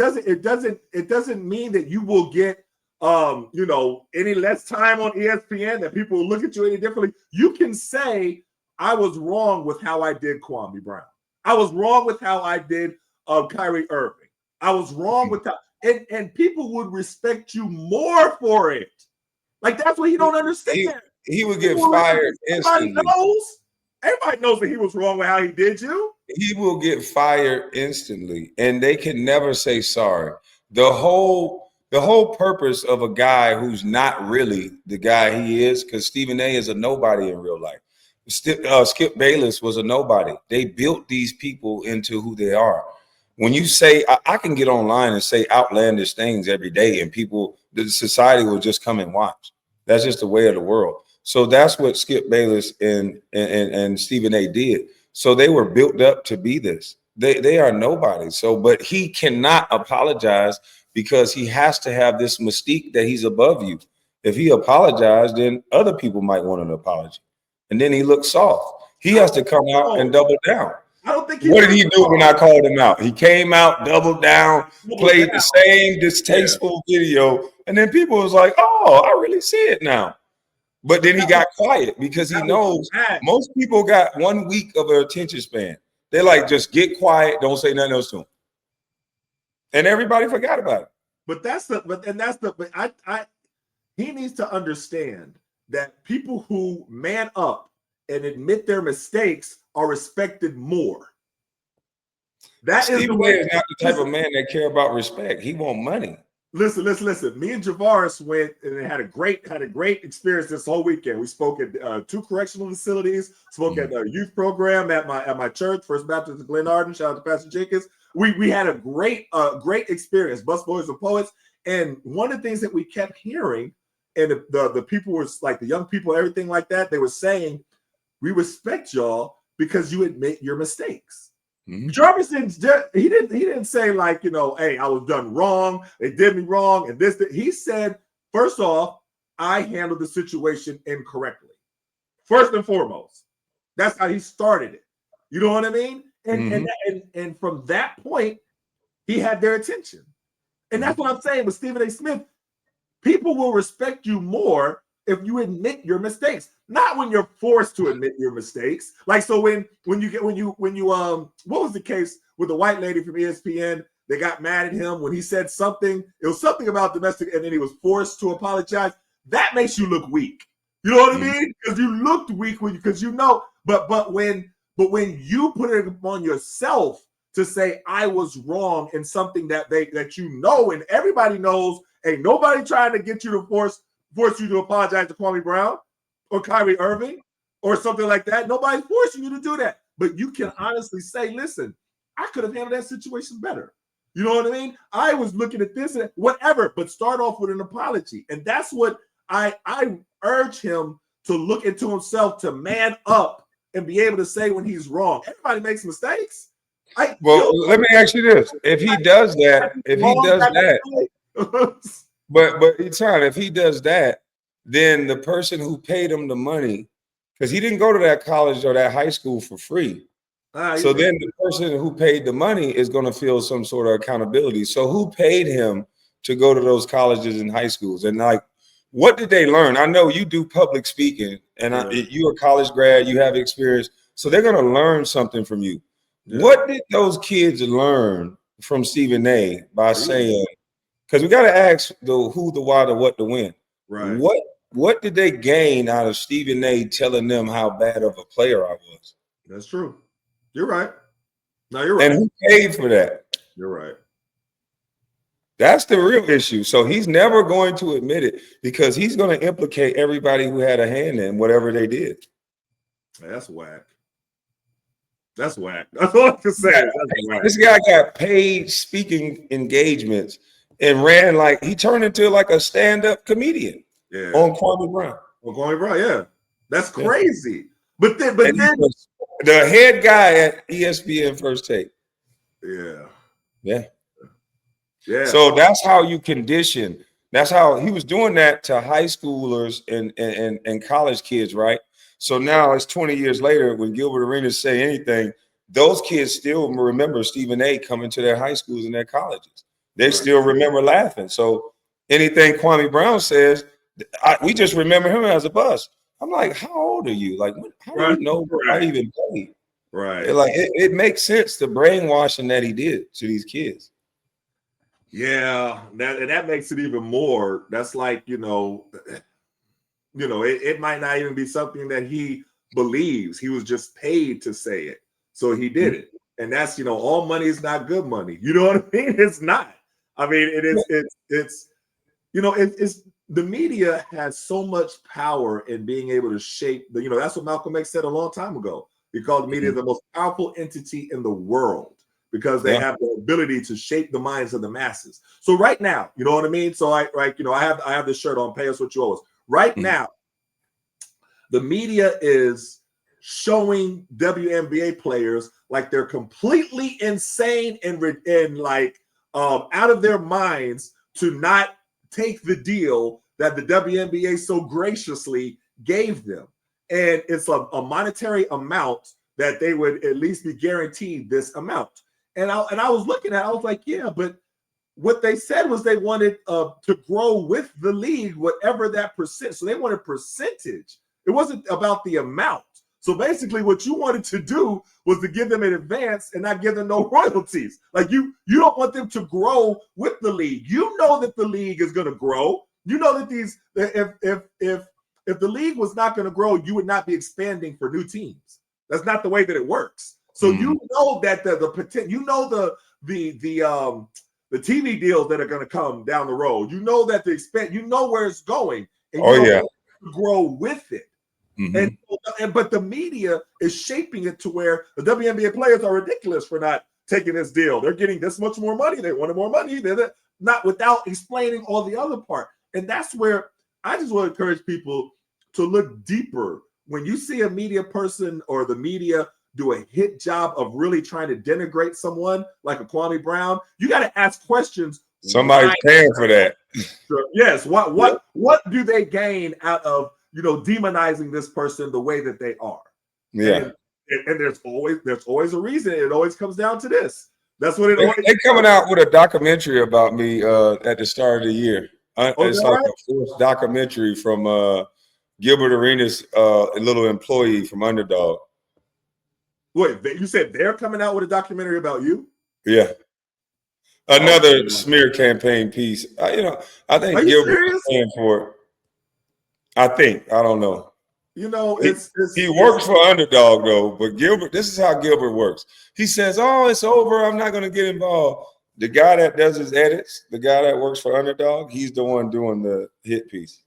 doesn't mean that you will get any less time on ESPN, that people will look at you any differently. You can say, I was wrong with how I did Kwame Brown. I was wrong with how I did Kyrie Irving. I was wrong with that. And people would respect you more for it. Like, that's what you don't understand. He would get fired instantly. Everybody knows that he was wrong with how he did you. He will get fired instantly, and they can never say sorry. The whole purpose of a guy who's not really the guy he is, because Stephen A. is a nobody in real life. Skip Bayless was a nobody. They built these people into who they are. When you say, I can get online and say outlandish things every day, and the society will just come and watch. That's just the way of the world. So that's what Skip Bayless and Stephen A. did. So they were built up to be this. They are nobody. So, but he cannot apologize because he has to have this mystique that he's above you. If he apologized, then other people might want an apology. And then he looks soft. He has to come out and double down. I don't think what did he do when I called him out? He came out, doubled down, played the same distasteful video. And then people was like, oh, I really see it now. But then he got quiet because he knows most people got 1 week of an attention span. They're like, just get quiet, don't say nothing else to him. And everybody forgot about it. He needs to understand that people who man up and admit their mistakes are respected more. Stephen A. is not the type of man that care about respect. He want money. Listen. Me and Javaris went and had a great experience this whole weekend. We spoke at 2 correctional facilities, spoke at a youth program at my church, First Baptist of Glen Arden. Shout out to Pastor Jenkins. We had a great experience, Busboys and Poets. And one of the things that we kept hearing, and the people were like, the young people, everything like that, they were saying, we respect y'all because you admit your mistakes. Jarvis he didn't say, like, hey, I was done wrong, they did me wrong, and this. He said, first off, I handled the situation incorrectly. First and foremost, that's how he started it. You know what I mean? And from that point, he had their attention. And that's what I'm saying with Stephen A. Smith. People will respect you more if you admit your mistakes, not when you're forced to admit your mistakes. Like, so when you what was the case with the white lady from ESPN? They got mad at him when he said something. It was something about domestic, and then he was forced to apologize. That makes you look weak. You know what I mean? Because you looked weak because But when you put it upon yourself to say I was wrong in something that and everybody knows, ain't nobody trying to get you to force you to apologize to Kwame Brown or Kyrie Irving or something like that. Nobody's forcing you to do that. But you can honestly say, listen, I could have handled that situation better. You know what I mean? I was looking at this and whatever, but start off with an apology. And that's what I urge him to look into himself, to man up and be able to say when he's wrong. Everybody makes mistakes. Let me ask you this. If he does that, But Etan, if he does that, then the person who paid him the money, because he didn't go to that college or that high school for free. So then the person who paid the money is going to feel some sort of accountability. So who paid him to go to those colleges and high schools? And like, what did they learn? I know you do public speaking, and you're a college grad, you have experience. So they're going to learn something from you. Yeah. What did those kids learn from Stephen A. by saying, because we got to ask the who, the why, the what, the when. Right. What did they gain out of Stephen A. telling them how bad of a player I was? That's true. You're right. No, you're right. And who paid for that? You're right. That's the real issue. So he's never going to admit it because he's going to implicate everybody who had a hand in whatever they did. That's whack. That's whack. That's all I can say. This guy got paid speaking engagements and ran he turned into like a stand-up comedian. Yeah. On Kwame Brown. On Kwame Brown, yeah. That's crazy. But then the head guy at ESPN First Take. Yeah. Yeah. Yeah. So that's how you condition. That's how he was doing that to high schoolers and college kids, right? So now it's 20 years later when Gilbert Arenas say anything, those kids still remember Stephen A. coming to their high schools and their colleges. They still remember laughing. So anything Kwame Brown says, we just remember him as a bust. I'm like, how old are you? Like, how do you know I even played? Right. Like, it makes sense the brainwashing that he did to these kids. Yeah, that makes it even more. That's like, it might not even be something that he believes. He was just paid to say it. So he did it. And that's, all money is not good money. You know what I mean? It's not. I mean, it's the media has so much power in being able to shape that's what Malcolm X said a long time ago. He called the media the most powerful entity in the world because they have the ability to shape the minds of the masses. So right now, you know what I mean? So I have this shirt on, pay us what you owe us. Right now, the media is showing WNBA players like they're completely insane and like out of their minds to not take the deal that the WNBA so graciously gave them. And it's a monetary amount that they would at least be guaranteed this amount. And I was looking at it, I was like, yeah, but what they said was they wanted to grow with the league, whatever that percent. So they wanted percentage. It wasn't about the amount. So basically what you wanted to do was to give them an advance and not give them no royalties. Like you don't want them to grow with the league. You know that the league is going to grow. You know that if the league was not going to grow, you would not be expanding for new teams. That's not the way that it works. So you know that the potential, you know the TV deals that are going to come down the road. You know that you know where it's going, and you know to grow with it. But the media is shaping it to where the WNBA players are ridiculous for not taking this deal. They're getting this much more money. They wanted more money. They're not without explaining all the other part. And that's where I just want to encourage people to look deeper. When you see a media person or the media do a hit job of really trying to denigrate someone like a Kwame Brown, you got to ask questions. Somebody's paying for that. Yes. What do they gain out of demonizing this person the way that they are? Yeah. And there's always a reason. It always comes down to this. That's what they're coming out with a documentary about me at the start of the year. It's like a forced documentary from Gilbert Arenas, a little employee from Underdog. Wait, you said they're coming out with a documentary about you? Yeah. Another smear campaign piece. I think Gilbert is paying for it. I don't know. He works for Underdog though, but Gilbert, this is how Gilbert works. He says, "Oh, it's over. I'm not going to get involved." The guy that does his edits, the guy that works for Underdog, he's the one doing the hit piece.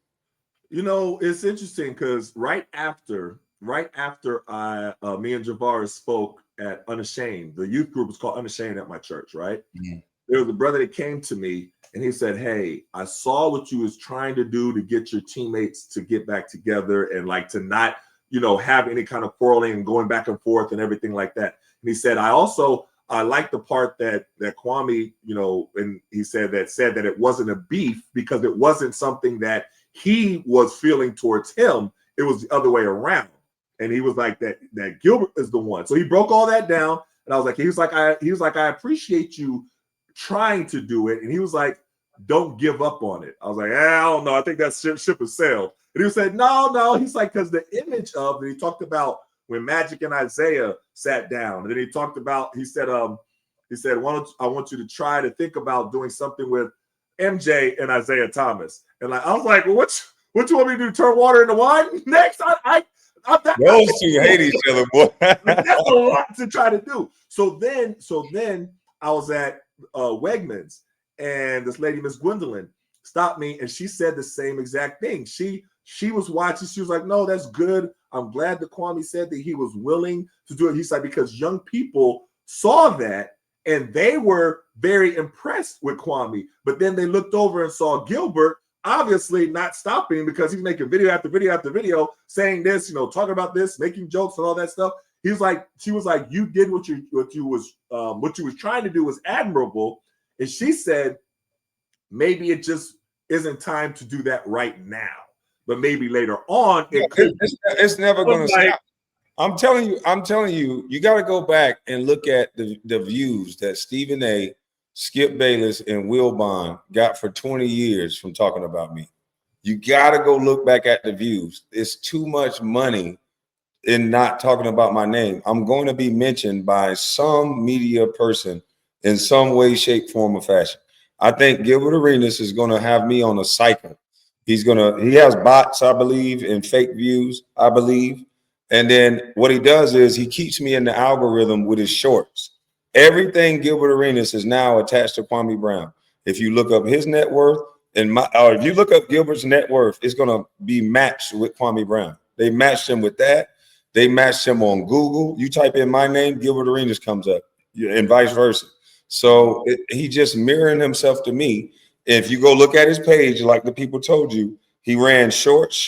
It's interesting because right after me and Javaris spoke at Unashamed, the youth group was called Unashamed at my church, right? There was a brother that came to me and he said, "Hey, I saw what you was trying to do to get your teammates to get back together and like to not, have any kind of quarreling and going back and forth and everything like that." And he said, I like the part that Kwame, and he said that it wasn't a beef because it wasn't something that he was feeling towards him. It was the other way around. And he was like that Gilbert is the one. So he broke all that down. And I was like, he was like, I appreciate you trying to do it. And he was like, don't give up on it. I was like, I don't know. I think that ship has sailed. And he said, no. He's like, because the image of, and he talked about when Magic and Isaiah sat down. And then he talked about, he said, I want you to try to think about doing something with MJ and Isaiah Thomas. And like, I was like, well, what you want me to do? Turn water into wine next? Those two hate each other, boy. That's a lot to try to do. So then I was at Wegmans, and this lady, Miss Gwendolyn, stopped me, and she said the same exact thing. She was watching. She was like, "No, that's good. I'm glad that Kwame said that he was willing to do it." He's like, because young people saw that, and they were very impressed with Kwame. But then they looked over and saw Gilbert, obviously not stopping because he's making video after video after video saying this, talking about this, making jokes and all that stuff. She was like, you did what you was trying to do was admirable. And she said, maybe it just isn't time to do that right now, but maybe later on it could. It's never going to stop. I'm telling you, you got to go back and look at the views that Stephen A., Skip Bayless, and Will Bond got for 20 years from talking about me. You got to go look back at the views. It's too much money in not talking about my name. I'm going to be mentioned by some media person in some way, shape, form, or fashion. I think Gilbert Arenas is going to have me on a cycle. He has bots, I believe, and fake views, I believe. And then what he does is he keeps me in the algorithm with his shorts. Everything Gilbert Arenas is now attached to Kwame Brown. If you look up his net worth or if you look up Gilbert's net worth, it's going to be matched with Kwame Brown. They matched him with that. They matched him on Google. You type in my name, Gilbert Arenas comes up, and vice versa. So he just mirroring himself to me. If you go look at his page, like the people told you, he ran shorts.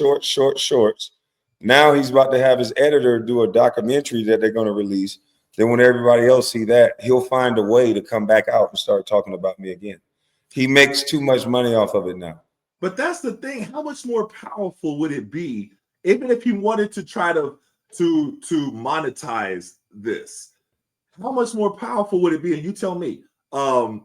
Now he's about to have his editor do a documentary that they're going to release. Then when everybody else see that, he'll find a way to come back out and start talking about me again. He makes too much money off of it now. But that's the thing. How much more powerful would it be, even if he wanted to try to monetize this? How much more powerful would it be? And you tell me, to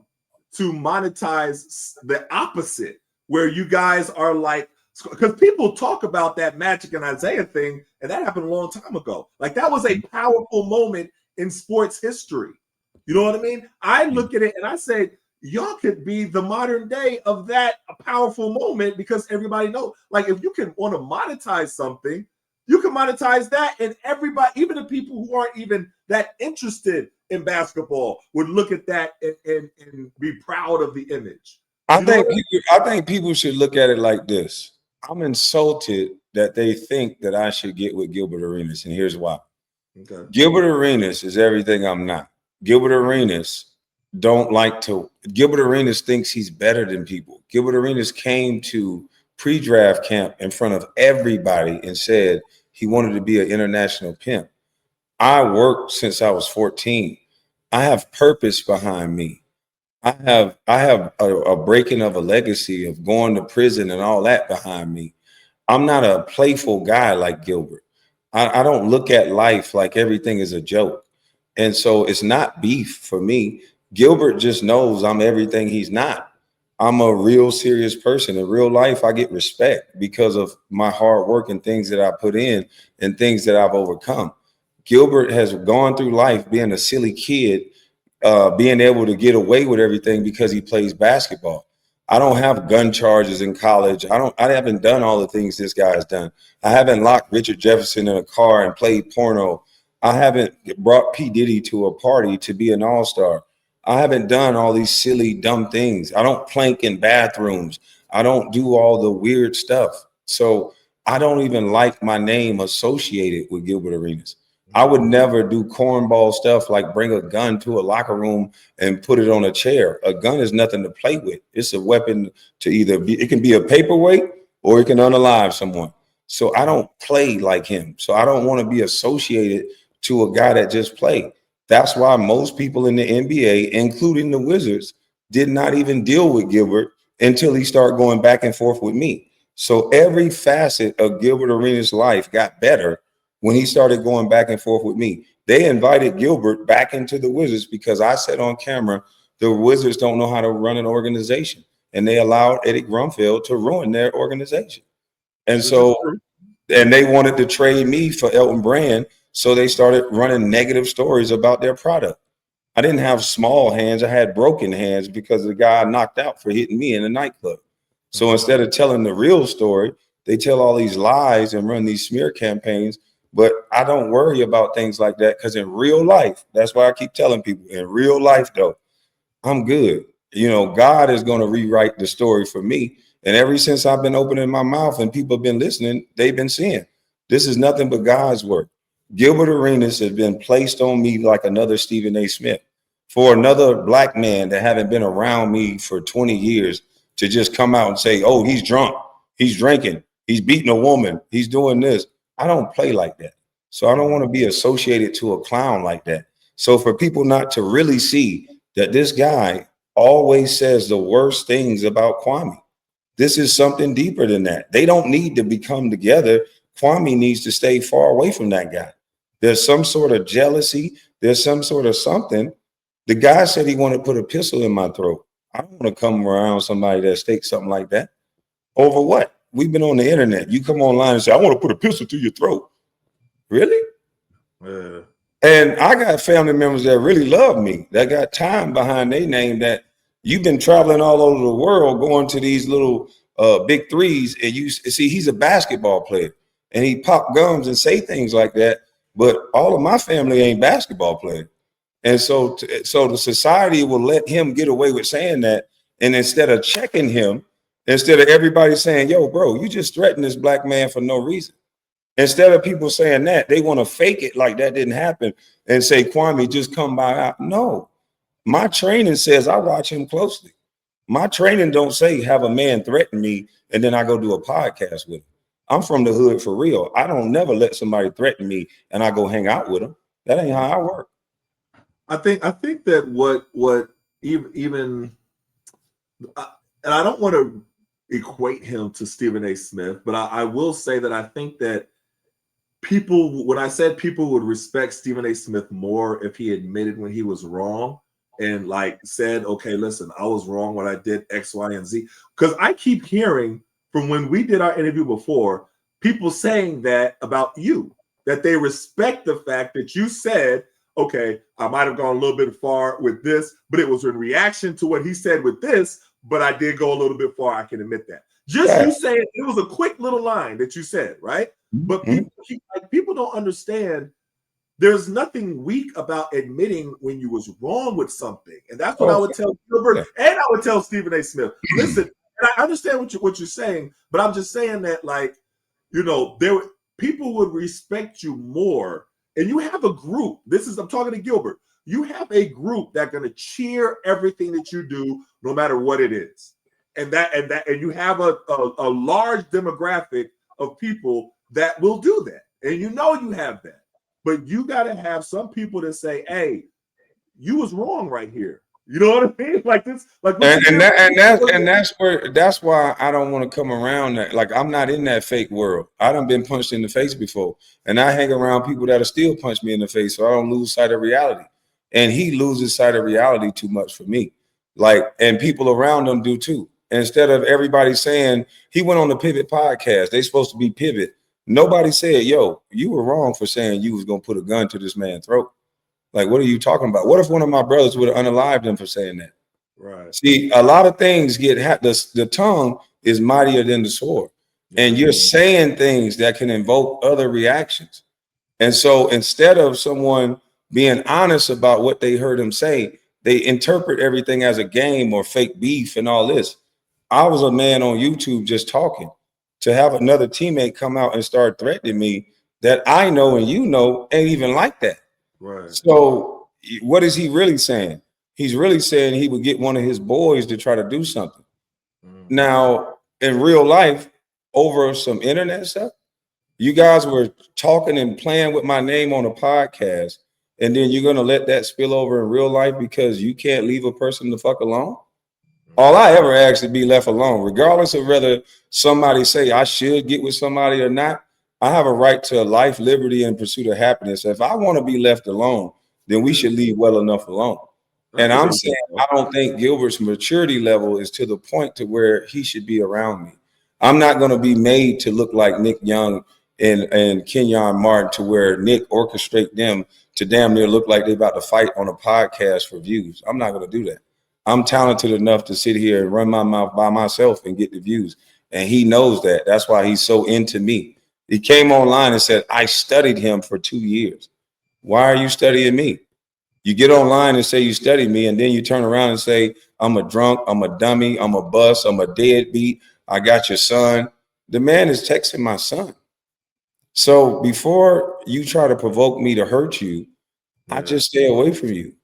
monetize the opposite, where you guys are like, because people talk about that Magic and Isaiah thing, and that happened a long time ago. Like that was a powerful moment in sports history. You know what I mean? I look at it and I say, y'all could be the modern day of that powerful moment because everybody knows. Like if you can want to monetize something, you can monetize that, and everybody, even the people who aren't even that interested in basketball, would look at that and be proud of the image. I think people should look at it like this. I'm insulted that they think that I should get with Gilbert Arenas, and here's why. Okay. Gilbert Arenas is everything I'm not. Gilbert Arenas Gilbert Arenas thinks he's better than people. Gilbert Arenas came to pre-draft camp in front of everybody and said he wanted to be an international pimp. I worked since I was 14. I have purpose behind me. I have a breaking of a legacy of going to prison and all that behind me. I'm not a playful guy like Gilbert. I don't look at life like everything is a joke. And so it's not beef for me. Gilbert just knows I'm everything he's not. I'm a real serious person. In real life, I get respect because of my hard work and things that I put in and things that I've overcome. Gilbert has gone through life being a silly kid, being able to get away with everything because he plays basketball. I don't have gun charges in college. I haven't done all the things this guy has done. I haven't locked Richard Jefferson in a car and played porno. I haven't brought P. Diddy to a party to be an all-star. I haven't done all these silly, dumb things. I don't plank in bathrooms. I don't do all the weird stuff. So I don't even like my name associated with Gilbert Arenas. I would never do cornball stuff like bring a gun to a locker room and put it on a chair. A gun is nothing to play with. It's a weapon to it can be a paperweight or it can unalive someone. So I don't play like him. So I don't want to be associated to a guy that just played. That's why most people in the NBA, including the Wizards, did not even deal with Gilbert until he started going back and forth with me. So every facet of Gilbert Arenas' life got better when he started going back and forth with me. They invited Gilbert back into the Wizards because I said on camera, the Wizards don't know how to run an organization. And they allowed Eddie Grunfeld to ruin their organization. And so, and they wanted to trade me for Elton Brand. So they started running negative stories about their product. I didn't have small hands. I had broken hands because the guy knocked out for hitting me in a nightclub. So instead of telling the real story, they tell all these lies and run these smear campaigns. But I don't worry about things like that because in real life, that's why I keep telling people, in real life, though, I'm good. You know, God is going to rewrite the story for me. And ever since I've been opening my mouth and people have been listening, they've been seeing this is nothing but God's work. Gilbert Arenas has been placed on me like another Stephen A. Smith. For another black man that haven't been around me for 20 years, to just come out and say, oh, he's drunk, he's drinking, he's beating a woman, he's doing this. I don't play like that. So I don't want to be associated to a clown like that. So for people not to really see that this guy always says the worst things about Kwame, this is something deeper than that. They don't need to become together. Kwame needs to stay far away from that guy. There's some sort of jealousy. There's some sort of something. The guy said he wanted to put a pistol in my throat. I don't want to come around somebody that stakes something like that. Over what? We've been on the internet. You come online and say, I want to put a pistol to your throat. Really? Yeah. And I got family members that really love me, that got time behind their name, that you've been traveling all over the world going to these little big threes. And you see, he's a basketball player and he pop gums and say things like that. But all of my family ain't basketball players. And so the society will let him get away with saying that. And instead of checking him, instead of everybody saying, yo, bro, you just threatened this black man for no reason. Instead of people saying that, they want to fake it like that didn't happen and say, Kwame, just come by out. No, my training says I watch him closely. My training don't say have a man threaten me and then I go do a podcast with him. I'm from the hood for real. I don't never let somebody threaten me and I go hang out with them. That ain't how I work. I think that what even and I don't want to equate him to Stephen A. Smith, but I will say that I think that people, when I said people would respect Stephen A. Smith more if he admitted when he was wrong and like said, okay, listen, I was wrong when I did X, Y, and Z. Because I keep hearing from when we did our interview before, people saying that about you, that they respect the fact that you said, okay, I might have gone a little bit far with this, but it was in reaction to what he said with this, but I did go a little bit far. I can admit that. Just you saying it was a quick little line that you said, right? But people don't understand there's nothing weak about admitting when you was wrong with something. And that's what I would tell Gilbert and I would tell Stephen A. Smith. Listen, and I understand what you're saying, but I'm just saying that, like, you know, people would respect you more. And you have a group. I'm talking to Gilbert. You have a group that's going to cheer everything that you do, no matter what it is. And you have a large demographic of people that will do that. And you know you have that. But you got to have some people that say, hey, you was wrong right here. You know what I mean? Like this, like that's why I don't want to come around that. Like, I'm not in that fake world. I done been punched in the face before. And I hang around people that'll still punch me in the face, so I don't lose sight of reality. And he loses sight of reality too much for me. Like, and people around him do too. Instead of everybody saying he went on the Pivot podcast, they supposed to be pivot. Nobody said, yo, you were wrong for saying you was going to put a gun to this man's throat. Like, what are you talking about? What if one of my brothers would have unalived him for saying that? Right. See, a lot of things the tongue is mightier than the sword. And you're saying things that can invoke other reactions. And so instead of someone being honest about what they heard him say, they interpret everything as a game or fake beef and all this. I was a man on YouTube just talking. To have another teammate come out and start threatening me that I know and you know ain't even like that. Right. So what is he really saying? He's really saying he would get one of his boys to try to do something. Now, in real life, over some internet stuff, you guys were talking and playing with my name on a podcast, and then you're going to let that spill over in real life because you can't leave a person the fuck alone? All I ever ask is be left alone, regardless of whether somebody say I should get with somebody or not. I have a right to life, liberty, and pursuit of happiness. If I want to be left alone, then we should leave well enough alone. And I'm saying I don't think Gilbert's maturity level is to the point to where he should be around me. I'm not going to be made to look like Nick Young and Kenyon Martin to where Nick orchestrate them to damn near look like they about to fight on a podcast for views. I'm not going to do that. I'm talented enough to sit here and run my mouth by myself and get the views. And he knows that. That's why he's so into me. He came online and said, I studied him for 2 years. Why are you studying me? You get online and say you study me, and then you turn around and say, I'm a drunk, I'm a dummy, I'm a bust, I'm a deadbeat, I got your son. The man is texting my son. So before you try to provoke me to hurt you, I just stay away from you.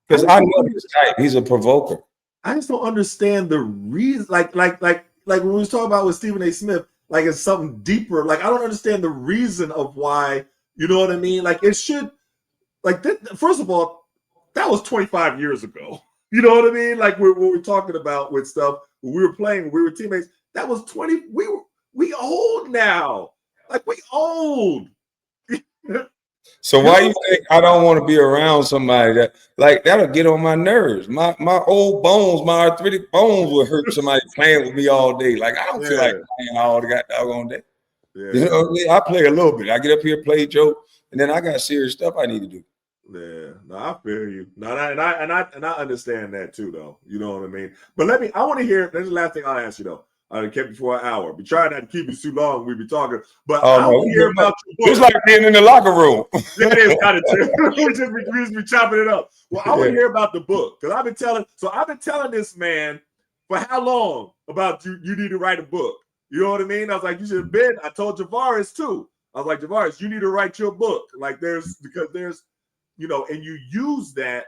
Because I know this type. He's a provoker. I just don't understand the reason. Like when we was talking about with Stephen A. Smith, like it's something deeper. Like I don't understand the reason of why. You know what I mean? Like it should. Like first of all, that was 25 years ago. You know what I mean? Like what we're talking about with stuff when we were playing, when we were teammates. That was 20. We old now. Like we old. So why you think I don't want to be around somebody that like that'll get on my nerves? My old bones, my arthritic bones will hurt somebody playing with me all day. Like I don't feel like playing all the goddamn day. Yeah. You know what I mean? I play a little bit. I get up here, play joke, and then I got serious stuff I need to do. Yeah, no, I feel you. No, and I understand that too, though. You know what I mean. But I want to hear. That's the last thing I'll ask you, though. I kept you for an hour. We try not to keep you too long. We be talking, but I want to hear about your book. It's like being in the locker room. It is kind of true. we just be chopping it up. Well, I want to hear about the book because I've been telling this man for how long about you need to write a book. You know what I mean? I was like, you should have been. I told Javaris too. I was like, Javaris, you need to write your book. Like there's you know, and you use that,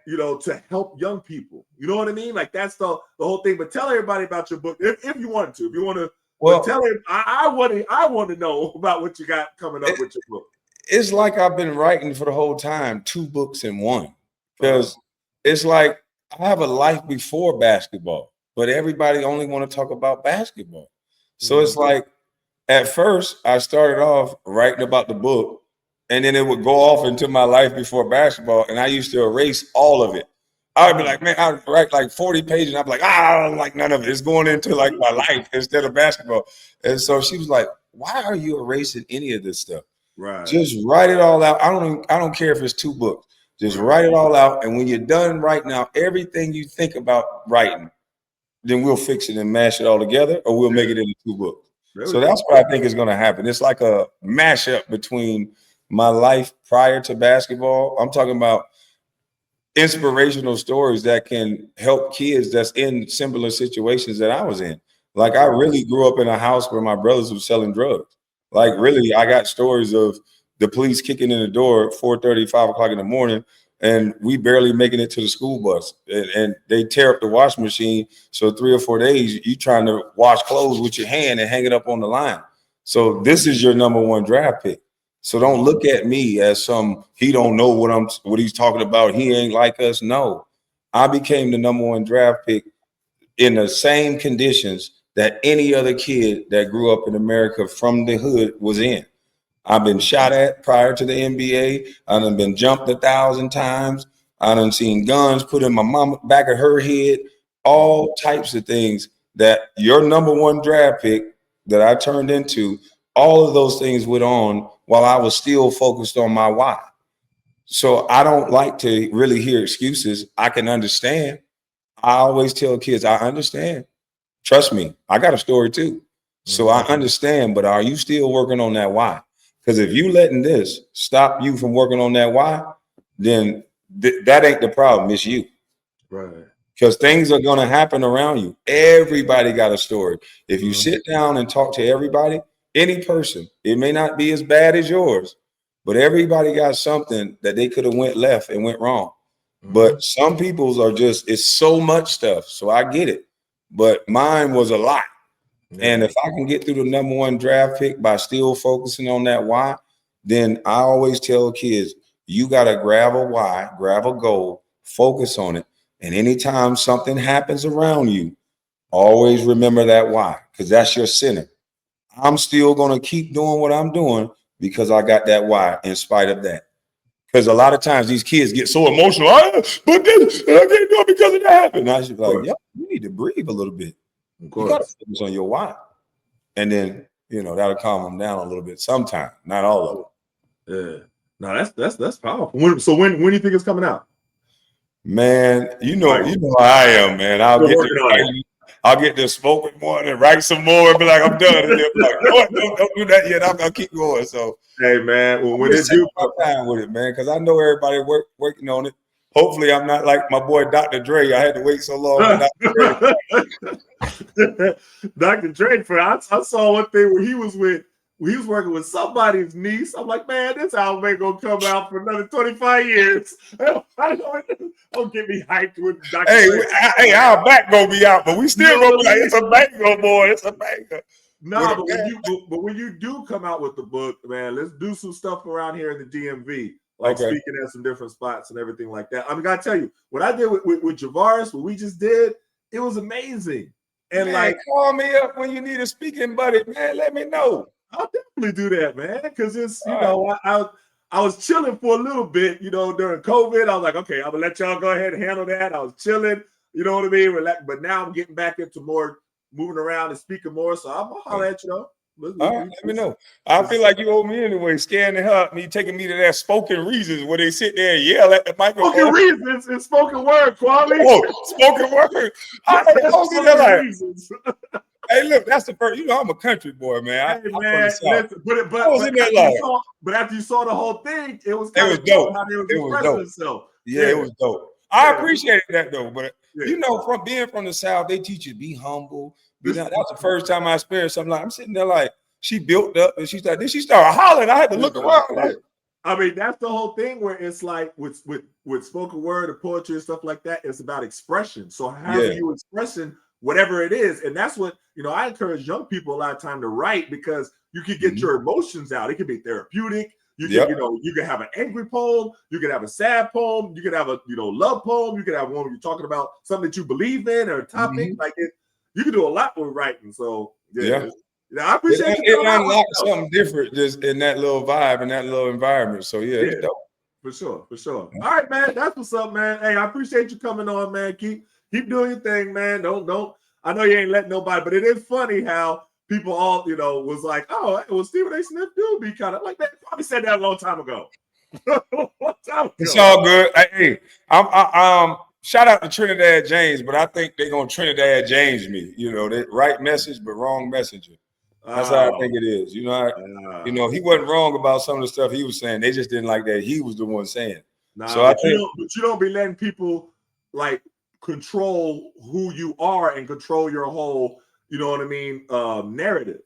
you know, to help young people. You know what I mean? Like that's the whole thing. But tell everybody about your book if you wanted to. If you want to, well, tell him. I want to know about what you got coming up with your book. It's like I've been writing for the whole time, 2 books in one, because it's like I have a life before basketball, but everybody only want to talk about basketball. So it's like at first I started off writing about the book. And then it would go off into my life before basketball, and I used to erase all of it. I would be like, man, I'd write like 40 pages, and I'd be like, I don't like none of it. It's going into like my life instead of basketball. And so she was like, why are you erasing any of this stuff? Right. Just write it all out. I don't care if it's 2 books. Just write it all out. And when you're done writing out everything you think about writing, then we'll fix it and mash it all together, or we'll make it into 2 books. So that's what I think is going to happen. It's like a mashup between my life prior to basketball. I'm talking about inspirational stories that can help kids that's in similar situations that I was in. Like I really grew up in a house where my brothers were selling drugs. Like really, I got stories of the police kicking in the door at 4:30, 5 o'clock in the morning, and we barely making it to the school bus. And they tear up the washing machine. So 3 or 4 days, you trying to wash clothes with your hand and hang it up on the line. So this is your #1 draft pick. So don't look at me as he don't know what he's talking about. He ain't like us. No, I became the #1 draft pick in the same conditions that any other kid that grew up in America from the hood was in. I've been shot at prior to the NBA. I done been jumped 1,000 times. I done seen guns put in my mama back of her head, all types of things that your #1 draft pick that I turned into, all of those things went on while I was still focused on my why. So I don't like to really hear excuses. I can understand. I always tell kids, I understand. Trust me, I got a story too. So I understand, but are you still working on that why? Because if you letting this stop you from working on that why, then that ain't the problem. It's you. Right. Because things are going to happen around you. Everybody got a story. If you sit down and talk to everybody, any person, it may not be as bad as yours, but everybody got something that they could have went left and went wrong. But some people's are just, it's so much stuff. So I get it. But mine was a lot. And if I can get through the #1 draft pick by still focusing on that why, then I always tell kids, you got to grab a why, grab a goal, focus on it. And anytime something happens around you, always remember that why, because that's your center. I'm still going to keep doing what I'm doing because I got that why in spite of that. Because a lot of times these kids get so emotional. But this, I can't do it because of that happened. I should be like, yeah, you need to breathe a little bit. You got to focus on your why. And then, that'll calm them down a little bit sometimes, not all of them. Yeah. No, that's powerful. So when do you think it's coming out? Man, you know how I am, man. I'll get the smoking one and write some more and be like, I'm done. And then like, don't do that yet. I'm gonna keep going. So hey man, well, when it's my time with it, man, because I know everybody working on it. Hopefully, I'm not like my boy Dr. Dre. I had to wait so long. Dr. Dre, I saw one thing where he was with he was working with somebody's niece. I'm like, man, this album ain't gonna come out for another 25 years. Don't get me hyped with Dr. Hey, our back gonna be out, but we still gonna be like, it's a banger, boy. It's a banger. No, but when you do come out with the book, man, let's do some stuff around here in the DMV, like speaking at some different spots and everything like that. I mean, gotta tell you, what I did with Javaris, what we just did, it was amazing. And man, like, call me up when you need a speaking buddy, man. Let me know. I'll definitely do that, man. Because it's I was chilling for a little bit, during COVID. I was like, okay, I'm gonna let y'all go ahead and handle that. I was chilling, you know what I mean? But now I'm getting back into more moving around and speaking more. So I'm gonna holler at you though. Let me know. I feel like you owe me anyway. Scanning her, me taking me to that spoken reasons where they sit there and yell at the microphone. Spoken reasons and spoken word, Kwame. Oh, spoken word. I was in there like, reasons. Hey, look, that's the first. I'm a country boy, man. Hey, man, listen, but after you saw the whole thing, it was kind of dope. How they was expressing themselves. Yeah, it was dope. I appreciated that though, but from being from the South, they teach you to be humble. That was the first time I experienced something like I'm sitting there like she built up and she started hollering. I had to look around like. I mean, that's the whole thing where it's like with spoken word or poetry and stuff like that, it's about expression. So how are you expressing whatever it is? And that's what, I encourage young people a lot of time to write because you can get your emotions out. It can be therapeutic. You can, you can have an angry poem. You can have a sad poem. You can have a, love poem. You can have one where you're talking about something that you believe in or a topic like it. You can do a lot with writing. So I appreciate it unlocks something different just in that little vibe and that little environment. So it's dope. For sure. All right, man. That's what's up, man. Hey, I appreciate you coming on, man. Keep doing your thing, man. Don't. I know you ain't letting nobody, but it is funny how people all, was like, oh, well, Stephen A. Smith do be kind of like that. Probably said that a long time ago. It's all good. Hey, I'm shout out to Trinidad James, but I think they're gonna Trinidad James me. They right message but wrong messenger. That's how I think it is. He wasn't wrong about some of the stuff he was saying. They just didn't like that he was the one saying. So you don't be letting people like control who you are and control your whole, narrative.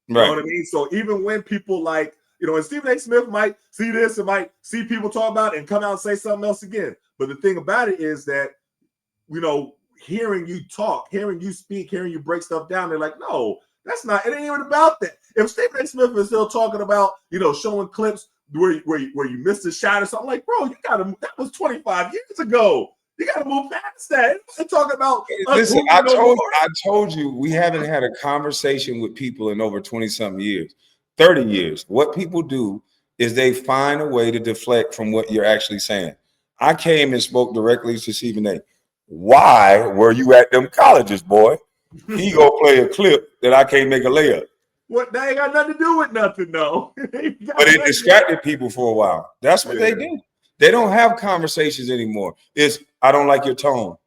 You know what I mean? So even when people like, and Stephen A. Smith might see this and might see people talk about it and come out and say something else again. But the thing about it is that, hearing you talk, hearing you speak, hearing you break stuff down, they're like, no, that's not, it ain't even about that. If Stephen A. Smith is still talking about, showing clips where you missed a shot or something, like, bro, that was 25 years ago. You got to move past that. I'm talking about. Listen, I told you we haven't had a conversation with people in over 20-something years, 30 years. What people do is they find a way to deflect from what you're actually saying. I came and spoke directly to Stephen A. Why were you at them colleges, boy? He go play a clip that I can't make a layup. What? That ain't got nothing to do with nothing, though. But it distracted people for a while. That's what they do. They don't have conversations anymore. It's I don't like your tone.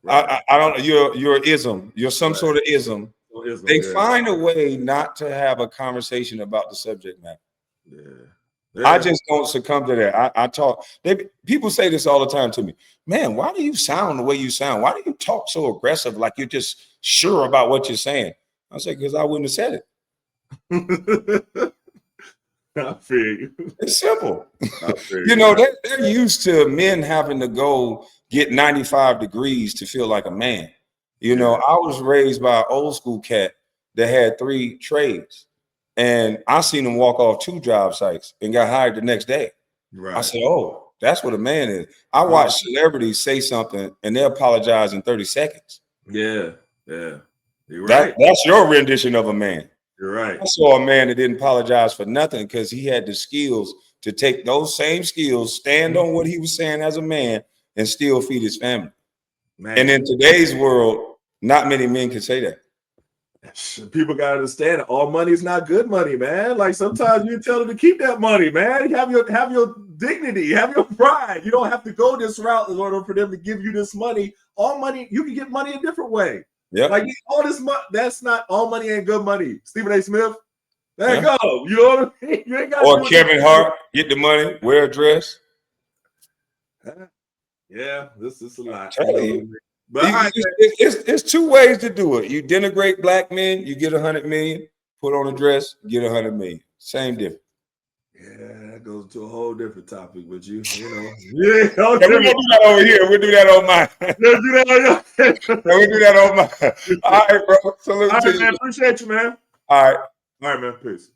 Right. I don't. You're ism. You're some sort of ism. They find a way not to have a conversation about the subject matter. I just don't succumb to that. I talk. People say this all the time to me. Man, why do you sound the way you sound? Why do you talk so aggressive, like you're just sure about what you're saying? I say because I wouldn't have said it. I feel you. It's simple. They're used to men having to go get 95 degrees to feel like a man. I was raised by an old school cat that had 3 trades. And I seen him walk off 2 job sites and got hired the next day. Right. I said, oh, that's what a man is. I watch celebrities say something and they apologize in 30 seconds. Yeah. You're right. That's your rendition of a man. You're right. I saw a man that didn't apologize for nothing because he had the skills to take those same skills, stand on what he was saying as a man, and still feed his family. Man. And in today's world, not many men can say that. People gotta understand it. All money is not good money, man. Like sometimes you tell them to keep that money, man. Have your dignity, have your pride. You don't have to go this route in order for them to give you this money. All money, you can get money a different way. Yeah, like all this money. That's not all money ain't good money. Stephen A. Smith, there you go. You know what I mean? You ain't got. Or Kevin Hart, get the money, wear a dress. Yeah, this is a lot. But it's 2 ways to do it. You denigrate black men, you get 100 million. Put on a dress, get 100 million. Same difference. Yeah, that goes to a whole different topic, but you know. Yeah, we're gonna do that over here. We'll do that on mine. Let's do that on your We'll do that on mine. All right, bro. Salute All to right, you. man. Appreciate you, man. All right. All right, man. Peace.